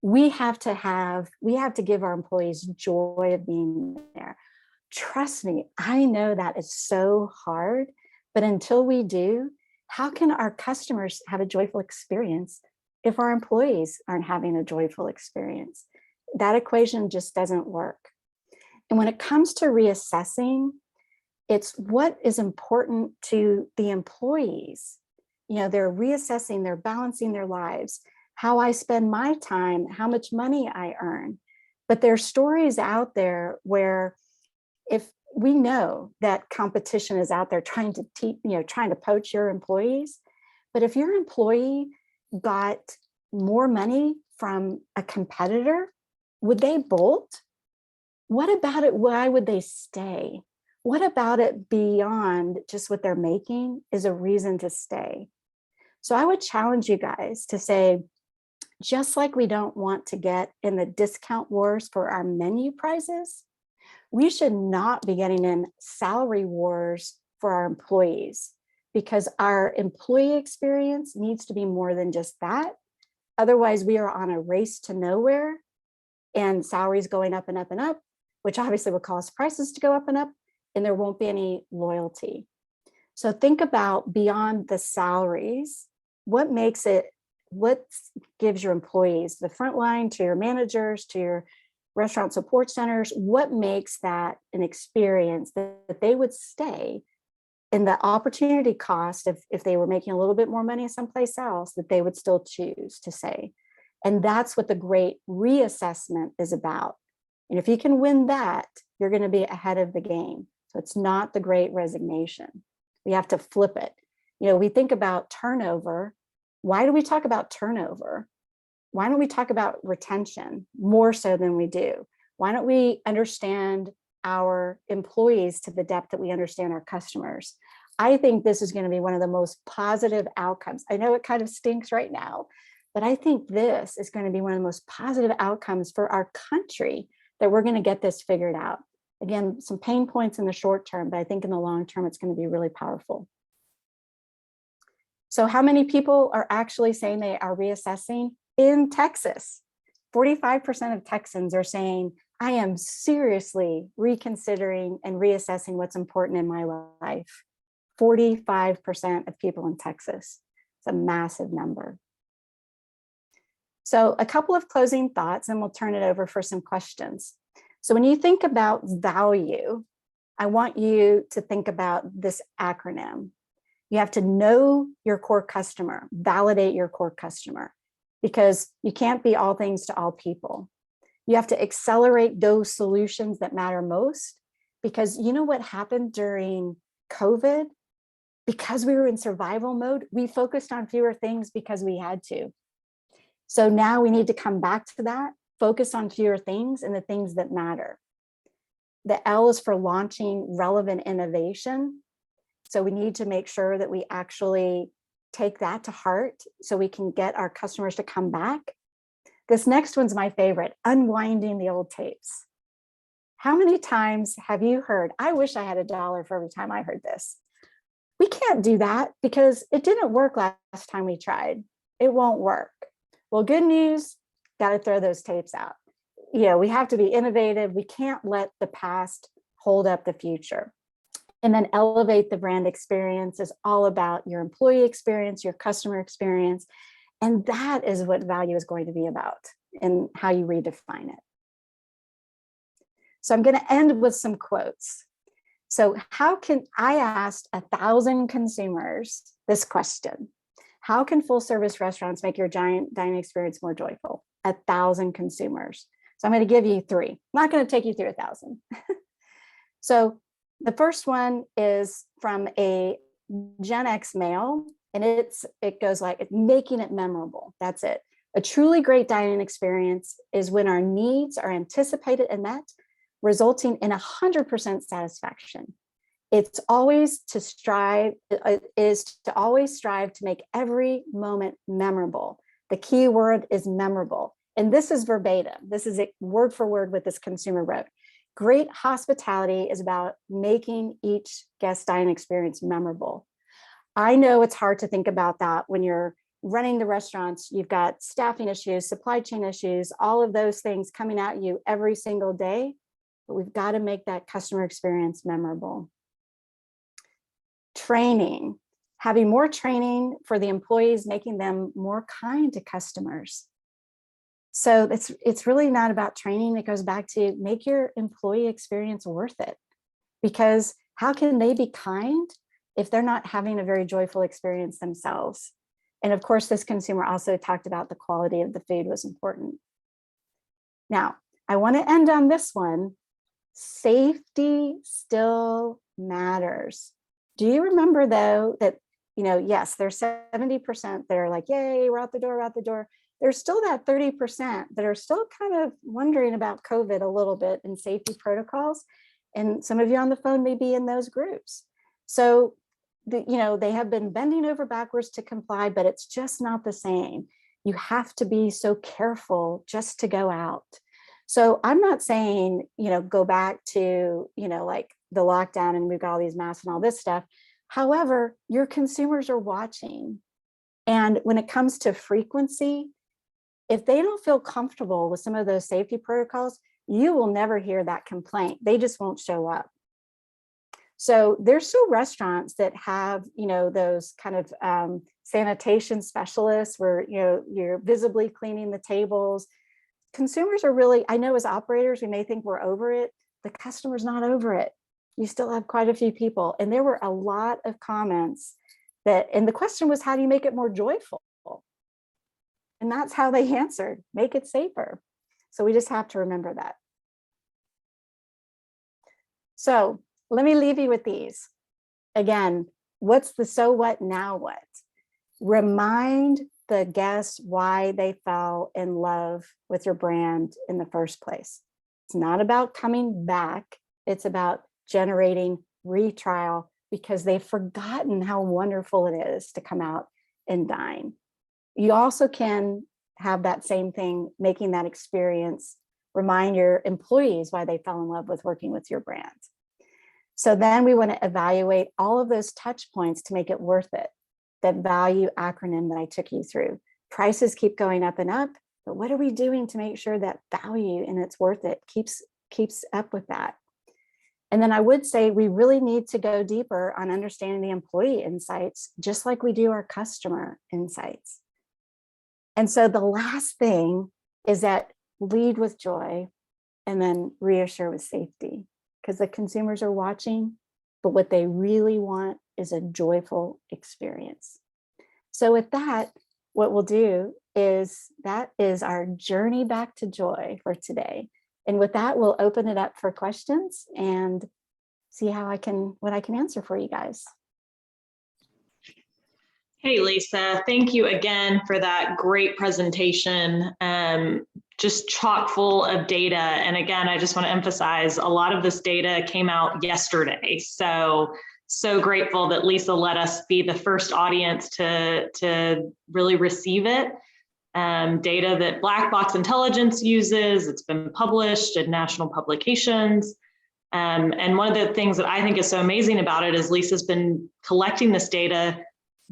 S3: We have to give our employees joy of being there. Trust me, I know that is so hard, but until we do, how can our customers have a joyful experience if our employees aren't having a joyful experience? That equation just doesn't work. And when it comes to reassessing, it's what is important to the employees. You know, they're reassessing, they're balancing their lives, how I spend my time, how much money I earn. But there's stories out there where if we know that competition is out there trying to poach your employees, but if your employee got more money from a competitor, would they bolt? What about it? Why would they stay? What about it beyond just what they're making is a reason to stay? So I would challenge you guys to say, just like we don't want to get in the discount wars for our menu prices, we should not be getting in salary wars for our employees, because our employee experience needs to be more than just that. Otherwise, we are on a race to nowhere and salaries going up and up and up, which obviously will cause prices to go up and up, and there won't be any loyalty. So think about beyond the salaries, what gives your employees, the front line to your managers, to your restaurant support centers, what makes that an experience that they would stay, and the opportunity cost if they were making a little bit more money someplace else, that they would still choose to stay. And that's what the great reassessment is about. And if you can win that, you're going to be ahead of the game. So it's not the great resignation. We have to flip it. You know, we think about turnover. Why do we talk about turnover? Why don't we talk about retention more so than we do? Why don't we understand our employees to the depth that we understand our customers? I think this is going to be one of the most positive outcomes. I know it kind of stinks right now, but I think this is going to be one of the most positive outcomes for our country, that we're going to get this figured out. Again, some pain points in the short term, but I think in the long term, it's going to be really powerful. So how many people are actually saying they are reassessing? In Texas, 45% of Texans are saying, I am seriously reconsidering and reassessing what's important in my life. 45% of people in Texas. It's a massive number. So a couple of closing thoughts, and we'll turn it over for some questions. So when you think about value, I want you to think about this acronym. You have to know your core customer, validate your core customer, because you can't be all things to all people. You have to accelerate those solutions that matter most, because you know what happened during COVID? Because we were in survival mode, we focused on fewer things because we had to. So now we need to come back to that, focus on fewer things and the things that matter. The L is for launching relevant innovation. So we need to make sure that we actually take that to heart so we can get our customers to come back. This next one's my favorite, unwinding the old tapes. How many times have you heard, I wish I had $1 for every time I heard this? We can't do that because it didn't work last time we tried. It won't work. Well, good news, got to throw those tapes out. You know, we have to be innovative. We can't let the past hold up the future. And then elevate the brand experience is all about your employee experience, your customer experience. And that is what value is going to be about and how you redefine it. So I'm going to end with some quotes. So I asked 1,000 consumers this question: how can full service restaurants make your giant dining experience more joyful? 1,000 consumers. So I'm going to give you 3. I'm not going to take you through 1,000. So the first one is from a Gen X male, and it goes like, making it memorable. That's it. A truly great dining experience is when our needs are anticipated and met, resulting in 100% satisfaction. It's always to strive to make every moment memorable. The key word is memorable. And this is verbatim. This is word for word what this consumer wrote. Great hospitality is about making each guest dining experience memorable. I know it's hard to think about that when you're running the restaurants. You've got staffing issues, supply chain issues, all of those things coming at you every single day, but we've got to make that customer experience memorable. Training, having more training for the employees, making them more kind to customers. So it's really not about training. It goes back to make your employee experience worth it, because how can they be kind if they're not having a very joyful experience themselves? And of course, this consumer also talked about the quality of the food was important. Now, I want to end on this one. Safety still matters. Do you remember though that, yes, there's 70% that are like, yay, we're out the door, we're out the door. There's still that 30% that are still kind of wondering about COVID a little bit and safety protocols. And some of you on the phone may be in those groups. So, they have been bending over backwards to comply, but it's just not the same. You have to be so careful just to go out. So I'm not saying, go back to, like the lockdown and we've got all these masks and all this stuff. However, your consumers are watching. And when it comes to frequency, if they don't feel comfortable with some of those safety protocols, you will never hear that complaint. They just won't show up. So there's still restaurants that have, those kind of sanitation specialists where, you're visibly cleaning the tables. Consumers are really, I know as operators, we may think we're over it. The customer's not over it. You still have quite a few people. And there were a lot of comments and the question was, how do you make it more joyful? And that's how they answered, make it safer. So we just have to remember that. So let me leave you with these. Again, what's the so what, now what? Remind the guests why they fell in love with your brand in the first place. It's not about coming back. It's about generating retrial because they've forgotten how wonderful it is to come out and dine. You also can have that same thing, making that experience, remind your employees why they fell in love with working with your brand. So then we want to evaluate all of those touch points to make it worth it. That value acronym that I took you through. Prices keep going up and up, but what are we doing to make sure that value and it's worth it keeps up with that? And then I would say we really need to go deeper on understanding the employee insights, just like we do our customer insights. And so the last thing is that lead with joy and then reassure with safety, because the consumers are watching, but what they really want is a joyful experience. So with that, what we'll do is that is our journey back to joy for today. And with that, we'll open it up for questions and see what I can answer for you guys.
S1: Hey, Lisa, thank you again for that great presentation. Just chock full of data. And again, I just want to emphasize a lot of this data came out yesterday. So grateful that Lisa let us be the first audience to really receive it. Data that Black Box Intelligence uses, it's been published in national publications. And one of the things that I think is so amazing about it is Lisa's been collecting this data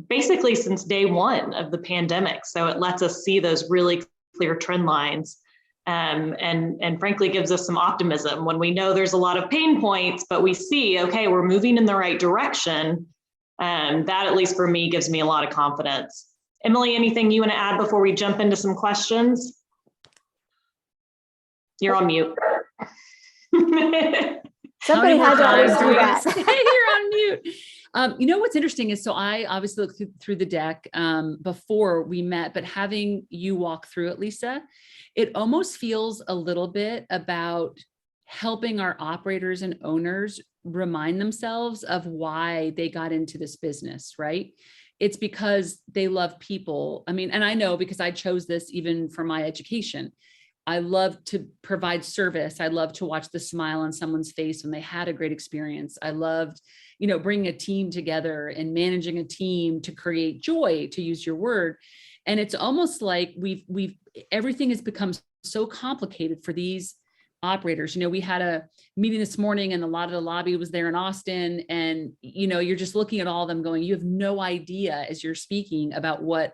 S1: basically since day one of the pandemic. So it lets us see those really clear trend lines, and frankly gives us some optimism when we know there's a lot of pain points, but we see, okay, we're moving in the right direction. That, at least for me, gives me a lot of confidence. Emily, anything you want to add before we jump into some questions? You're on mute.
S3: Somebody had to always do that.
S2: You're on mute. What's interesting is, so I obviously looked through the deck before we met, but having you walk through it, Lisa, it almost feels a little bit about helping our operators and owners remind themselves of why they got into this business, right? It's because they love people. I mean, and I know because I chose this even for my education. I love to provide service. I love to watch the smile on someone's face when they had a great experience. I loved, bringing a team together and managing a team to create joy, to use your word. And it's almost like everything has become so complicated for these operators. We had a meeting this morning and a lot of the lobby was there in Austin, and you're just looking at all of them going, you have no idea as you're speaking about what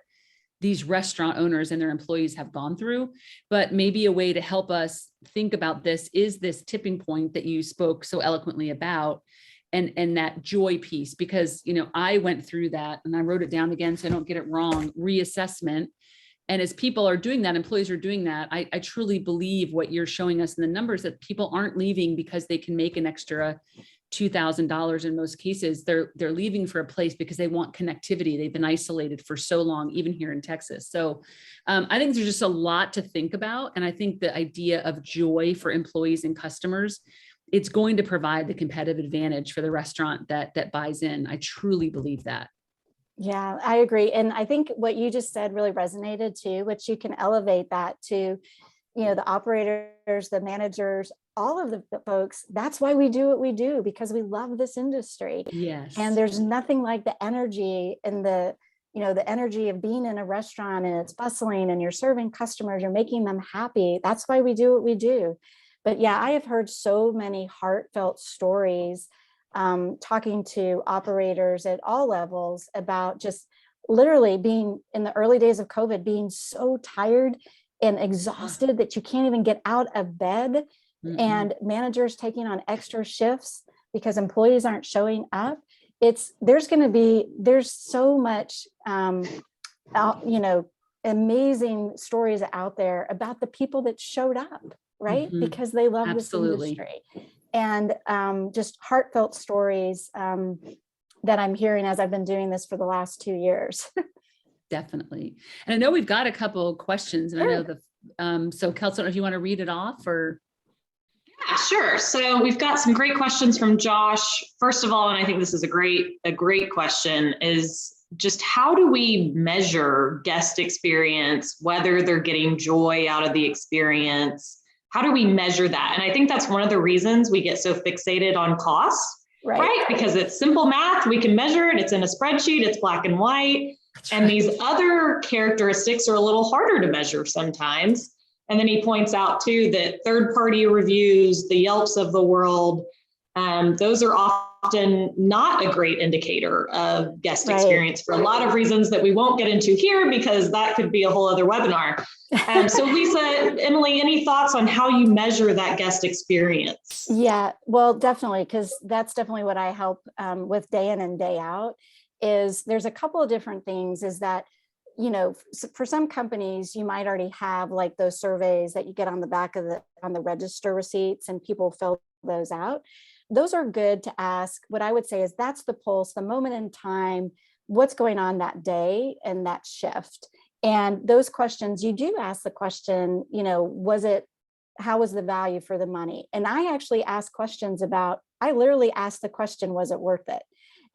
S2: these restaurant owners and their employees have gone through. But maybe a way to help us think about this is this tipping point that you spoke so eloquently about, and that joy piece, because I went through that and I wrote it down again so I don't get it wrong, reassessment. And as people are doing that, employees are doing that, I truly believe what you're showing us in the numbers, that people aren't leaving because they can make an extra $2,000 in most cases. They're leaving for a place because they want connectivity. They've been isolated for so long, even here in Texas. So I think there's just a lot to think about. And I think the idea of joy for employees and customers, it's going to provide the competitive advantage for the restaurant that buys in. I truly believe that.
S3: Yeah, I agree. And I think what you just said really resonated too, which you can elevate that to, the operators, the managers, all of the folks. That's why we do what we do, because we love this industry.
S2: Yes.
S3: And there's nothing like the energy and the energy of being in a restaurant, and it's bustling and you're serving customers, you're making them happy. That's why we do what we do. But yeah, I have heard so many heartfelt stories talking to operators at all levels about just literally being in the early days of COVID, being so tired and exhausted that you can't even get out of bed, and managers taking on extra shifts because employees aren't showing up. There's so much, amazing stories out there about the people that showed up, right? Because they love this industry. And just heartfelt stories that I'm hearing as I've been doing this for the last 2 years.
S2: Definitely. And I know we've got a couple of questions, and
S3: Sure.
S2: I know so Kelsey, I don't know if you want to read it off or.
S1: Yeah, sure. So we've got some great questions from Josh. First of all, and I think this is a great question, is just how do we measure guest experience, whether they're getting joy out of the experience? How do we measure that? And I think that's one of the reasons we get so fixated on costs, right? Because it's simple math. We can measure it. It's in a spreadsheet. It's black and white. And these other characteristics are a little harder to measure sometimes. And then he points out too that third-party reviews, the Yelps of the world, those are often not a great indicator of guest experience for a lot of reasons that we won't get into here, because that could be a whole other webinar. So Lisa, Emily, any thoughts on how you measure that guest experience?
S3: Yeah, well, definitely, because that's definitely what I help with day in and day out. Is there's a couple of different things, is that, for some companies, you might already have like those surveys that you get on the back of on the register receipts, and people fill those out. Those are good to ask. What I would say is that's the pulse, the moment in time, what's going on that day and that shift. And those questions, you do ask the question, how was the value for the money? And I actually ask questions I literally asked the question, was it worth it?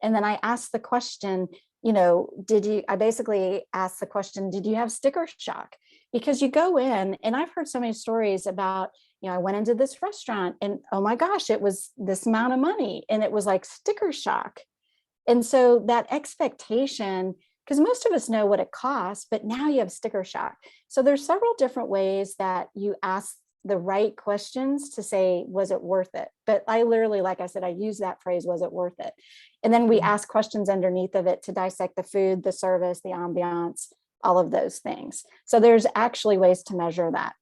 S3: And then I asked the question, I basically asked the question, did you have sticker shock? Because you go in, and I've heard so many stories about, I went into this restaurant and, oh my gosh, it was this amount of money. And it was like sticker shock. And so that expectation, because most of us know what it costs, but now you have sticker shock. So there's several different ways that you ask the right questions to say, was it worth it? But I literally, like I said, I use that phrase, was it worth it? And then we ask questions underneath of it to dissect the food, the service, the ambiance, all of those things. So there's actually ways to measure that.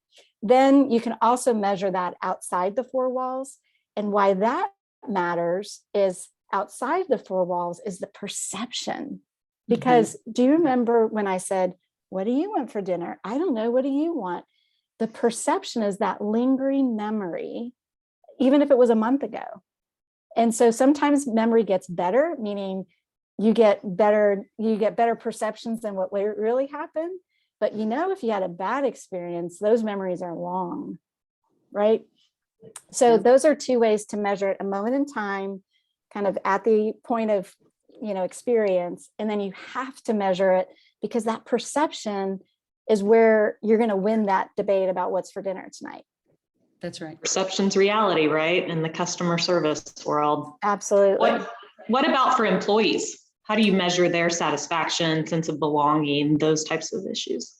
S3: Then you can also measure that outside the four walls. And why that matters is outside the four walls is the perception. Because do you remember when I said, what do you want for dinner? I don't know. What do you want? The perception is that lingering memory, even if it was a month ago. And so sometimes memory gets better, meaning you get better perceptions than what really happened. But if you had a bad experience, those memories are long, right? So those are two ways to measure it: a moment in time, kind of at the point of, experience. And then you have to measure it, because that perception is where you're going to win that debate about what's for dinner tonight.
S2: That's right.
S1: Perception's reality, right? In the customer service world.
S3: Absolutely.
S1: What about for employees? How do you measure their satisfaction, sense of belonging, those types of issues?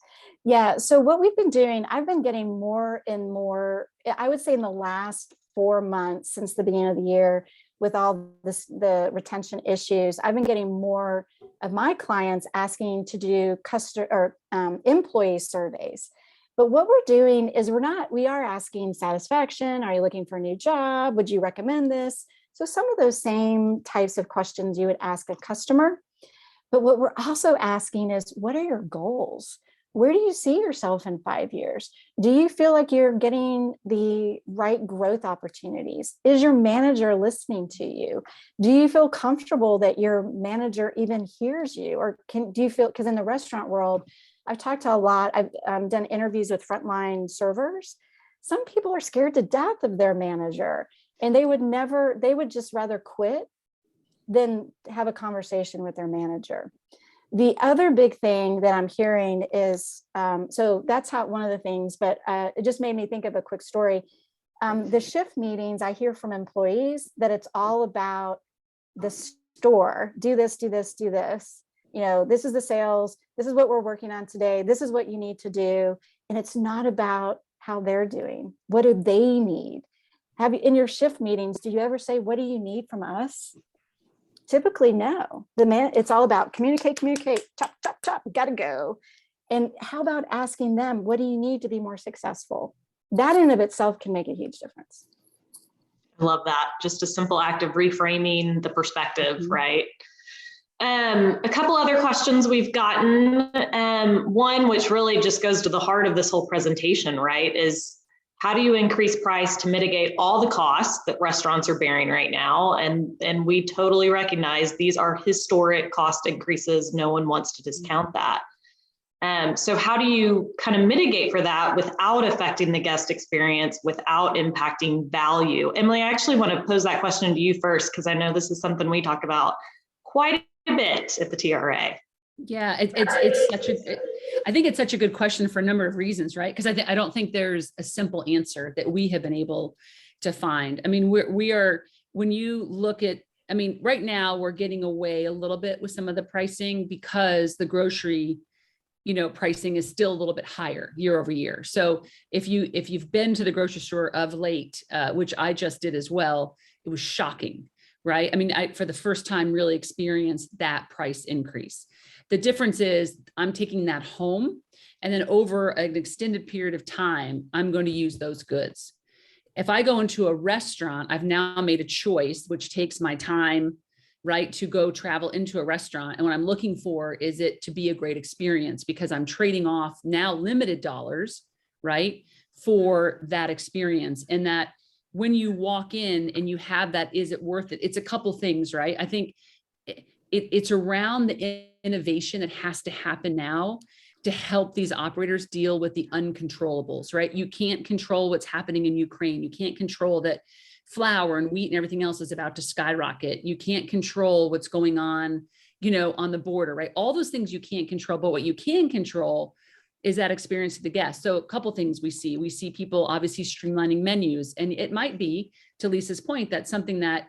S3: Yeah. So what we've been doing, I've been getting more and more, I would say in the last 4 months since the beginning of the year, with all this, the retention issues, I've been getting more of my clients asking to do customer or employee surveys. But what we're doing is we are asking satisfaction. Are you looking for a new job? Would you recommend this? So some of those same types of questions you would ask a customer. But what we're also asking is, what are your goals? Where do you see yourself in 5 years? Do you feel like you're getting the right growth opportunities? Is your manager listening to you? Do you feel comfortable that your manager even hears you? Or do you feel, because in the restaurant world, I've talked to a lot, I've done interviews with frontline servers. Some people are scared to death of their manager, and they would just rather quit than have a conversation with their manager. The other big thing that I'm hearing is, so that's how one of the things, but it just made me think of a quick story. The shift meetings, I hear from employees that it's all about the store. Do this, do this, do this. You know, this is the sales. This is what we're working on today. This is what you need to do. And it's not about how they're doing. What do they need? Have you, in your shift meetings, do you ever say, what do you need from us? Typically, no. It's all about communicate, chop, chop, chop, gotta go. And how about asking them, what do you need to be more successful? That in and of itself can make a huge difference.
S1: I love that. Just a simple act of reframing the perspective, right? A couple other questions we've gotten. One, which really just goes to the heart of this whole presentation, right, is how do you increase price to mitigate all the costs that restaurants are bearing right now? And we totally recognize these are historic cost increases. No one wants to discount that. So how do you kind of mitigate for that without affecting the guest experience, without impacting value? Emily, I actually want to pose that question to you first, because I know this is something we talk about quite a bit at the TRA.
S2: Yeah, I think it's such a good question for a number of reasons, right? Because I don't think there's a simple answer that we have been able to find. I mean, we are, when you look at, I mean, right now we're getting away a little bit with some of the pricing because the grocery, pricing is still a little bit higher year over year. So if you've been to the grocery store of late, which I just did as well, it was shocking, right? I mean, I, for the first time, really experienced that price increase. The difference is I'm taking that home, and then over an extended period of time, I'm going to use those goods. If I go into a restaurant, I've now made a choice, which takes my time, right, to go travel into a restaurant. And what I'm looking for is it to be a great experience, because I'm trading off now limited dollars, right, for that experience. And that when you walk in and you have that, is it worth it? It's a couple things, right? I think it's around the innovation that has to happen now to help these operators deal with the uncontrollables, right? You can't control what's happening in Ukraine. You can't control that flour and wheat and everything else is about to skyrocket. You can't control what's going on, on the border, right? All those things you can't control, but what you can control is that experience of the guest. So a couple things we see people obviously streamlining menus, and it might be, to Lisa's point, that's something that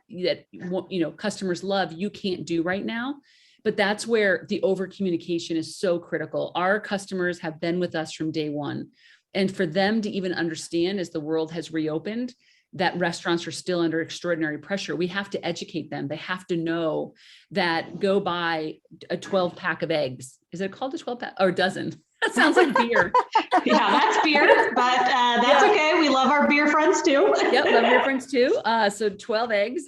S2: customers love, you can't do right now. But that's where the over communication is so critical. Our customers have been with us from day one. And for them to even understand, as the world has reopened, that restaurants are still under extraordinary pressure, we have to educate them. They have to know that go buy a 12 pack of eggs. Is it called a 12 pack or a dozen? That sounds like beer.
S1: Yeah, that's beer, but that's okay. We love our beer friends too.
S2: Yep, love beer friends too. So 12 eggs.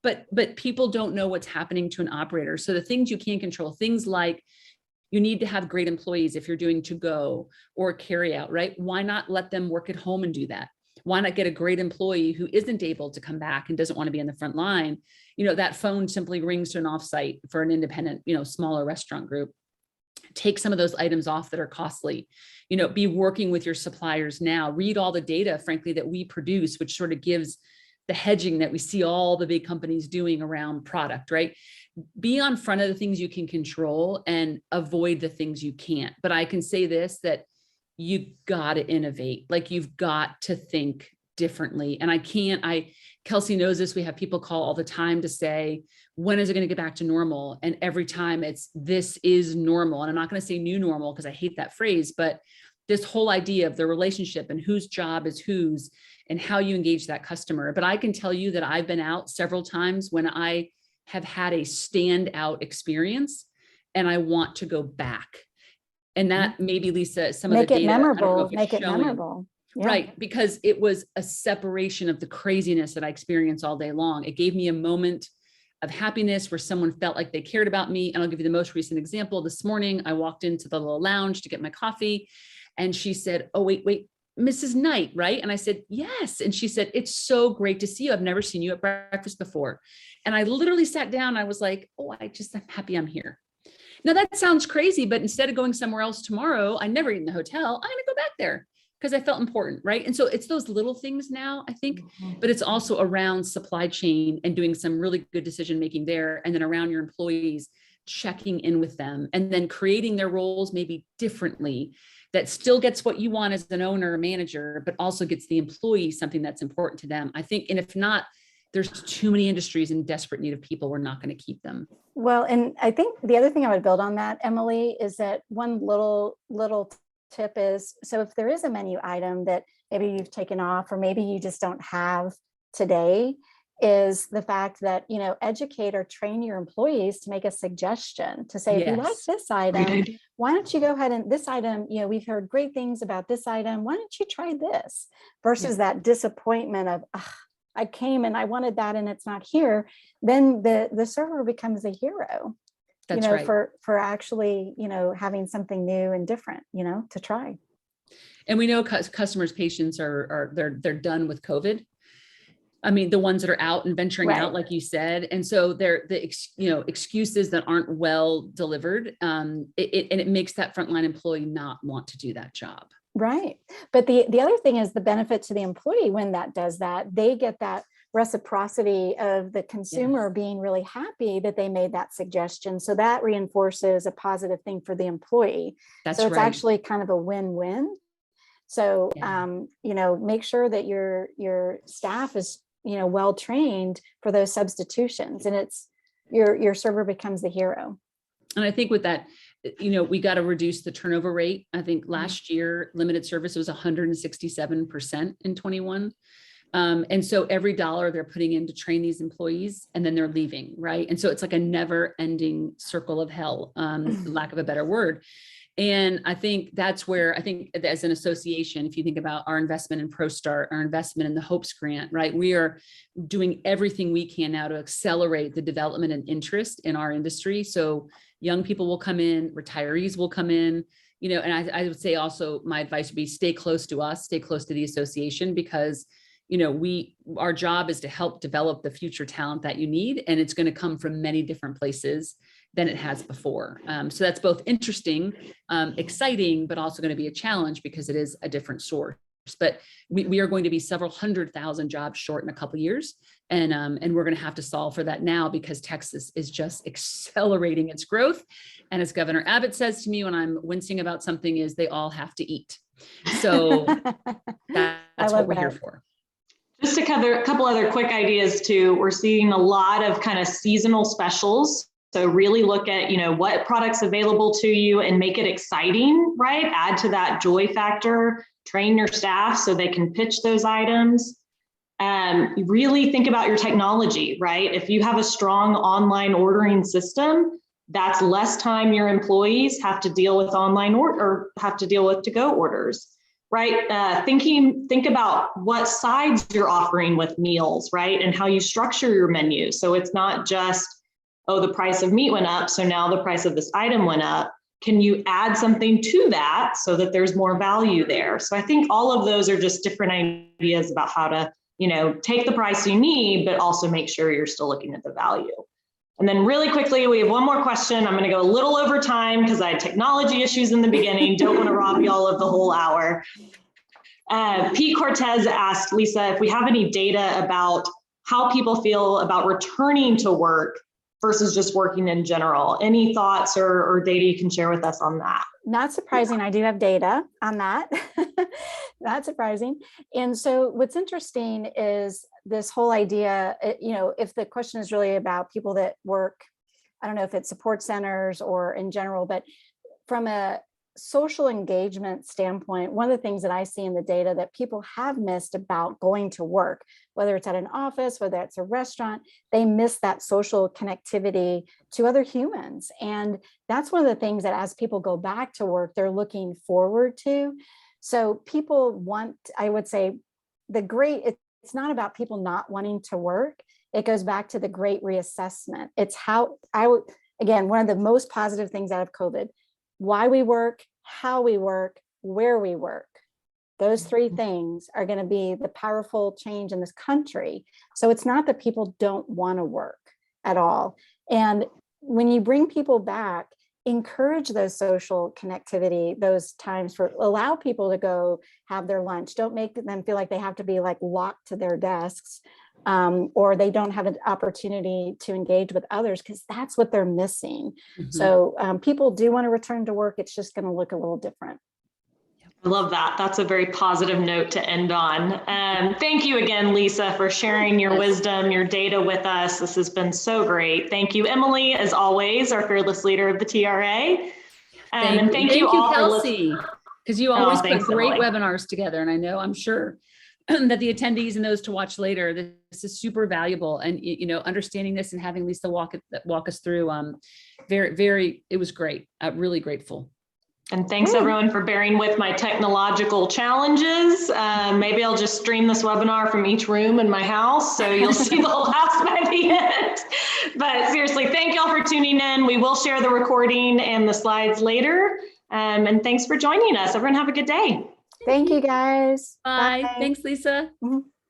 S2: But people don't know what's happening to an operator. So the things you can control, things like you need to have great employees if you're doing to go or carry out, right? Why not let them work at home and do that? Why not get a great employee who isn't able to come back and doesn't want to be in the front line? That phone simply rings to an offsite for an independent, smaller restaurant group. Take some of those items off that are costly, be working with your suppliers now, read all the data, frankly, that we produce, which sort of gives the hedging that we see all the big companies doing around product, right? Be on front of the things you can control and avoid the things you can't. But I can say this, that you got to innovate. Like, you've got to think differently. And Kelsey knows this. We have people call all the time to say, when is it going to get back to normal? And every time this is normal. And I'm not going to say new normal because I hate that phrase, but this whole idea of the relationship and whose job is whose and how you engage that customer. But I can tell you that I've been out several times when I have had a standout experience and I want to go back. And that maybe, Lisa, some of the data.
S3: Make it memorable. Yeah.
S2: Right, because it was a separation of the craziness that I experienced all day long. It gave me a moment of happiness where someone felt like they cared about me. And I'll give you the most recent example. This morning, I walked into the little lounge to get my coffee and she said, "Oh, wait, Mrs. Knight, right?" And I said, "Yes." And she said, "It's so great to see you. I've never seen you at breakfast before." And I literally sat down. And I was like, "Oh, I'm happy I'm here." Now that sounds crazy, but instead of going somewhere else tomorrow, I never eat in the hotel. I'm going to go back there because I felt important, right? And so it's those little things now, I think, but it's also around supply chain and doing some really good decision-making there. And then around your employees, checking in with them and then creating their roles maybe differently that still gets what you want as an owner or manager, but also gets the employee something that's important to them. I think, and if not, there's too many industries in desperate need of people. We're not going to keep them.
S3: Well, and I think the other thing I would build on that, Emily, is that one little tip is, so if there is a menu item that maybe you've taken off or maybe you just don't have today, is the fact that, educate or train your employees to make a suggestion to say, if you like this item, why don't you go ahead and this item, we've heard great things about this item. Why don't you try this versus that disappointment of, I came and I wanted that and it's not here. Then the server becomes a hero.
S2: That's right.
S3: For actually, having something new and different, to try.
S2: And we know customers' patience they're done with COVID. I mean, the ones that are out and venturing out, like you said. And so they're excuses that aren't well delivered. It makes that frontline employee not want to do that job.
S3: Right. But the other thing is the benefit to the employee when that does that, they get that reciprocity of the consumer being really happy that they made that suggestion. So that reinforces a positive thing for the employee.
S2: That's
S3: so it's
S2: right.
S3: actually kind of a win-win. So, make sure that your staff is, well trained for those substitutions, and it's your server becomes the hero.
S2: And I think with that, we got to reduce the turnover rate. I think last year, limited service was 167% in 21. And so every dollar they're putting in to train these employees and then they're leaving, right? And so it's like a never ending circle of hell, lack of a better word. And I think that's where as an association, if you think about our investment in ProStart, our investment in the Hopes Grant, right? We are doing everything we can now to accelerate the development and interest in our industry. So young people will come in, retirees will come in, and I would say also my advice would be stay close to us, stay close to the association, because our job is to help develop the future talent that you need. And it's going to come from many different places than it has before. So that's both interesting, exciting, but also going to be a challenge because it is a different source. But we are going to be several 100,000 jobs short in a couple of years. And we're going to have to solve for that now because Texas is just accelerating its growth. And as Governor Abbott says to me when I'm wincing about something is they all have to eat. So that's what we're here for.
S1: Just to cover a couple other quick ideas too, we're seeing a lot of kind of seasonal specials. So really look at, what products available to you and make it exciting, right? Add to that joy factor, train your staff so they can pitch those items. Really think about your technology, right? If you have a strong online ordering system, that's less time your employees have to deal with online or have to deal with to-go orders. Right? Think about what sides you're offering with meals, right? And how you structure your menu. So it's not just, the price of meat went up, so now the price of this item went up. Can you add something to that so that there's more value there? So I think all of those are just different ideas about how to, take the price you need, but also make sure you're still looking at the value. And then really quickly, we have one more question. I'm going to go a little over time because I had technology issues in the beginning. Don't want to rob y'all of the whole hour. Pete Cortez asked, Lisa, if we have any data about how people feel about returning to work versus just working in general. Any thoughts or data you can share with us on that?
S3: Not surprising, I do have data on that. Not surprising. And so what's interesting is this whole idea, if the question is really about people that work, I don't know if it's support centers or in general, but from a social engagement standpoint, one of the things that I see in the data that people have missed about going to work, whether it's at an office, whether it's a restaurant, they miss that social connectivity to other humans. And that's one of the things that as people go back to work, they're looking forward to. So people want, I would say, it's not about people not wanting to work. It goes back to the great reassessment. It's how again, one of the most positive things out of COVID, why we work, how we work, where we work. Those three things are going to be the powerful change in this country. So it's not that people don't want to work at all. And when you bring people back, encourage those social connectivity, those times allow people to go have their lunch. Don't make them feel like they have to be like locked to their desks. Or they don't have an opportunity to engage with others because that's what they're missing. Mm-hmm. So people do want to return to work. It's just going to look a little different.
S1: I love that. That's a very positive note to end on. Thank you again, Lisa, for sharing your wisdom, your data with us. This has been so great. Thank you, Emily, as always, our fearless leader of the TRA. And thank you all,
S2: Kelsey, because you always put great webinars together. And I'm sure that the attendees and those to watch later, this is super valuable. And, understanding this and having Lisa walk us through, it was great. Really grateful.
S1: And thanks everyone for bearing with my technological challenges. Maybe I'll just stream this webinar from each room in my house, so you'll see the whole house by the end. But seriously, thank y'all for tuning in. We will share the recording and the slides later. And thanks for joining us. Everyone have a good day.
S3: Thank you, guys.
S2: Bye. Thanks, Lisa.
S3: Mm-hmm.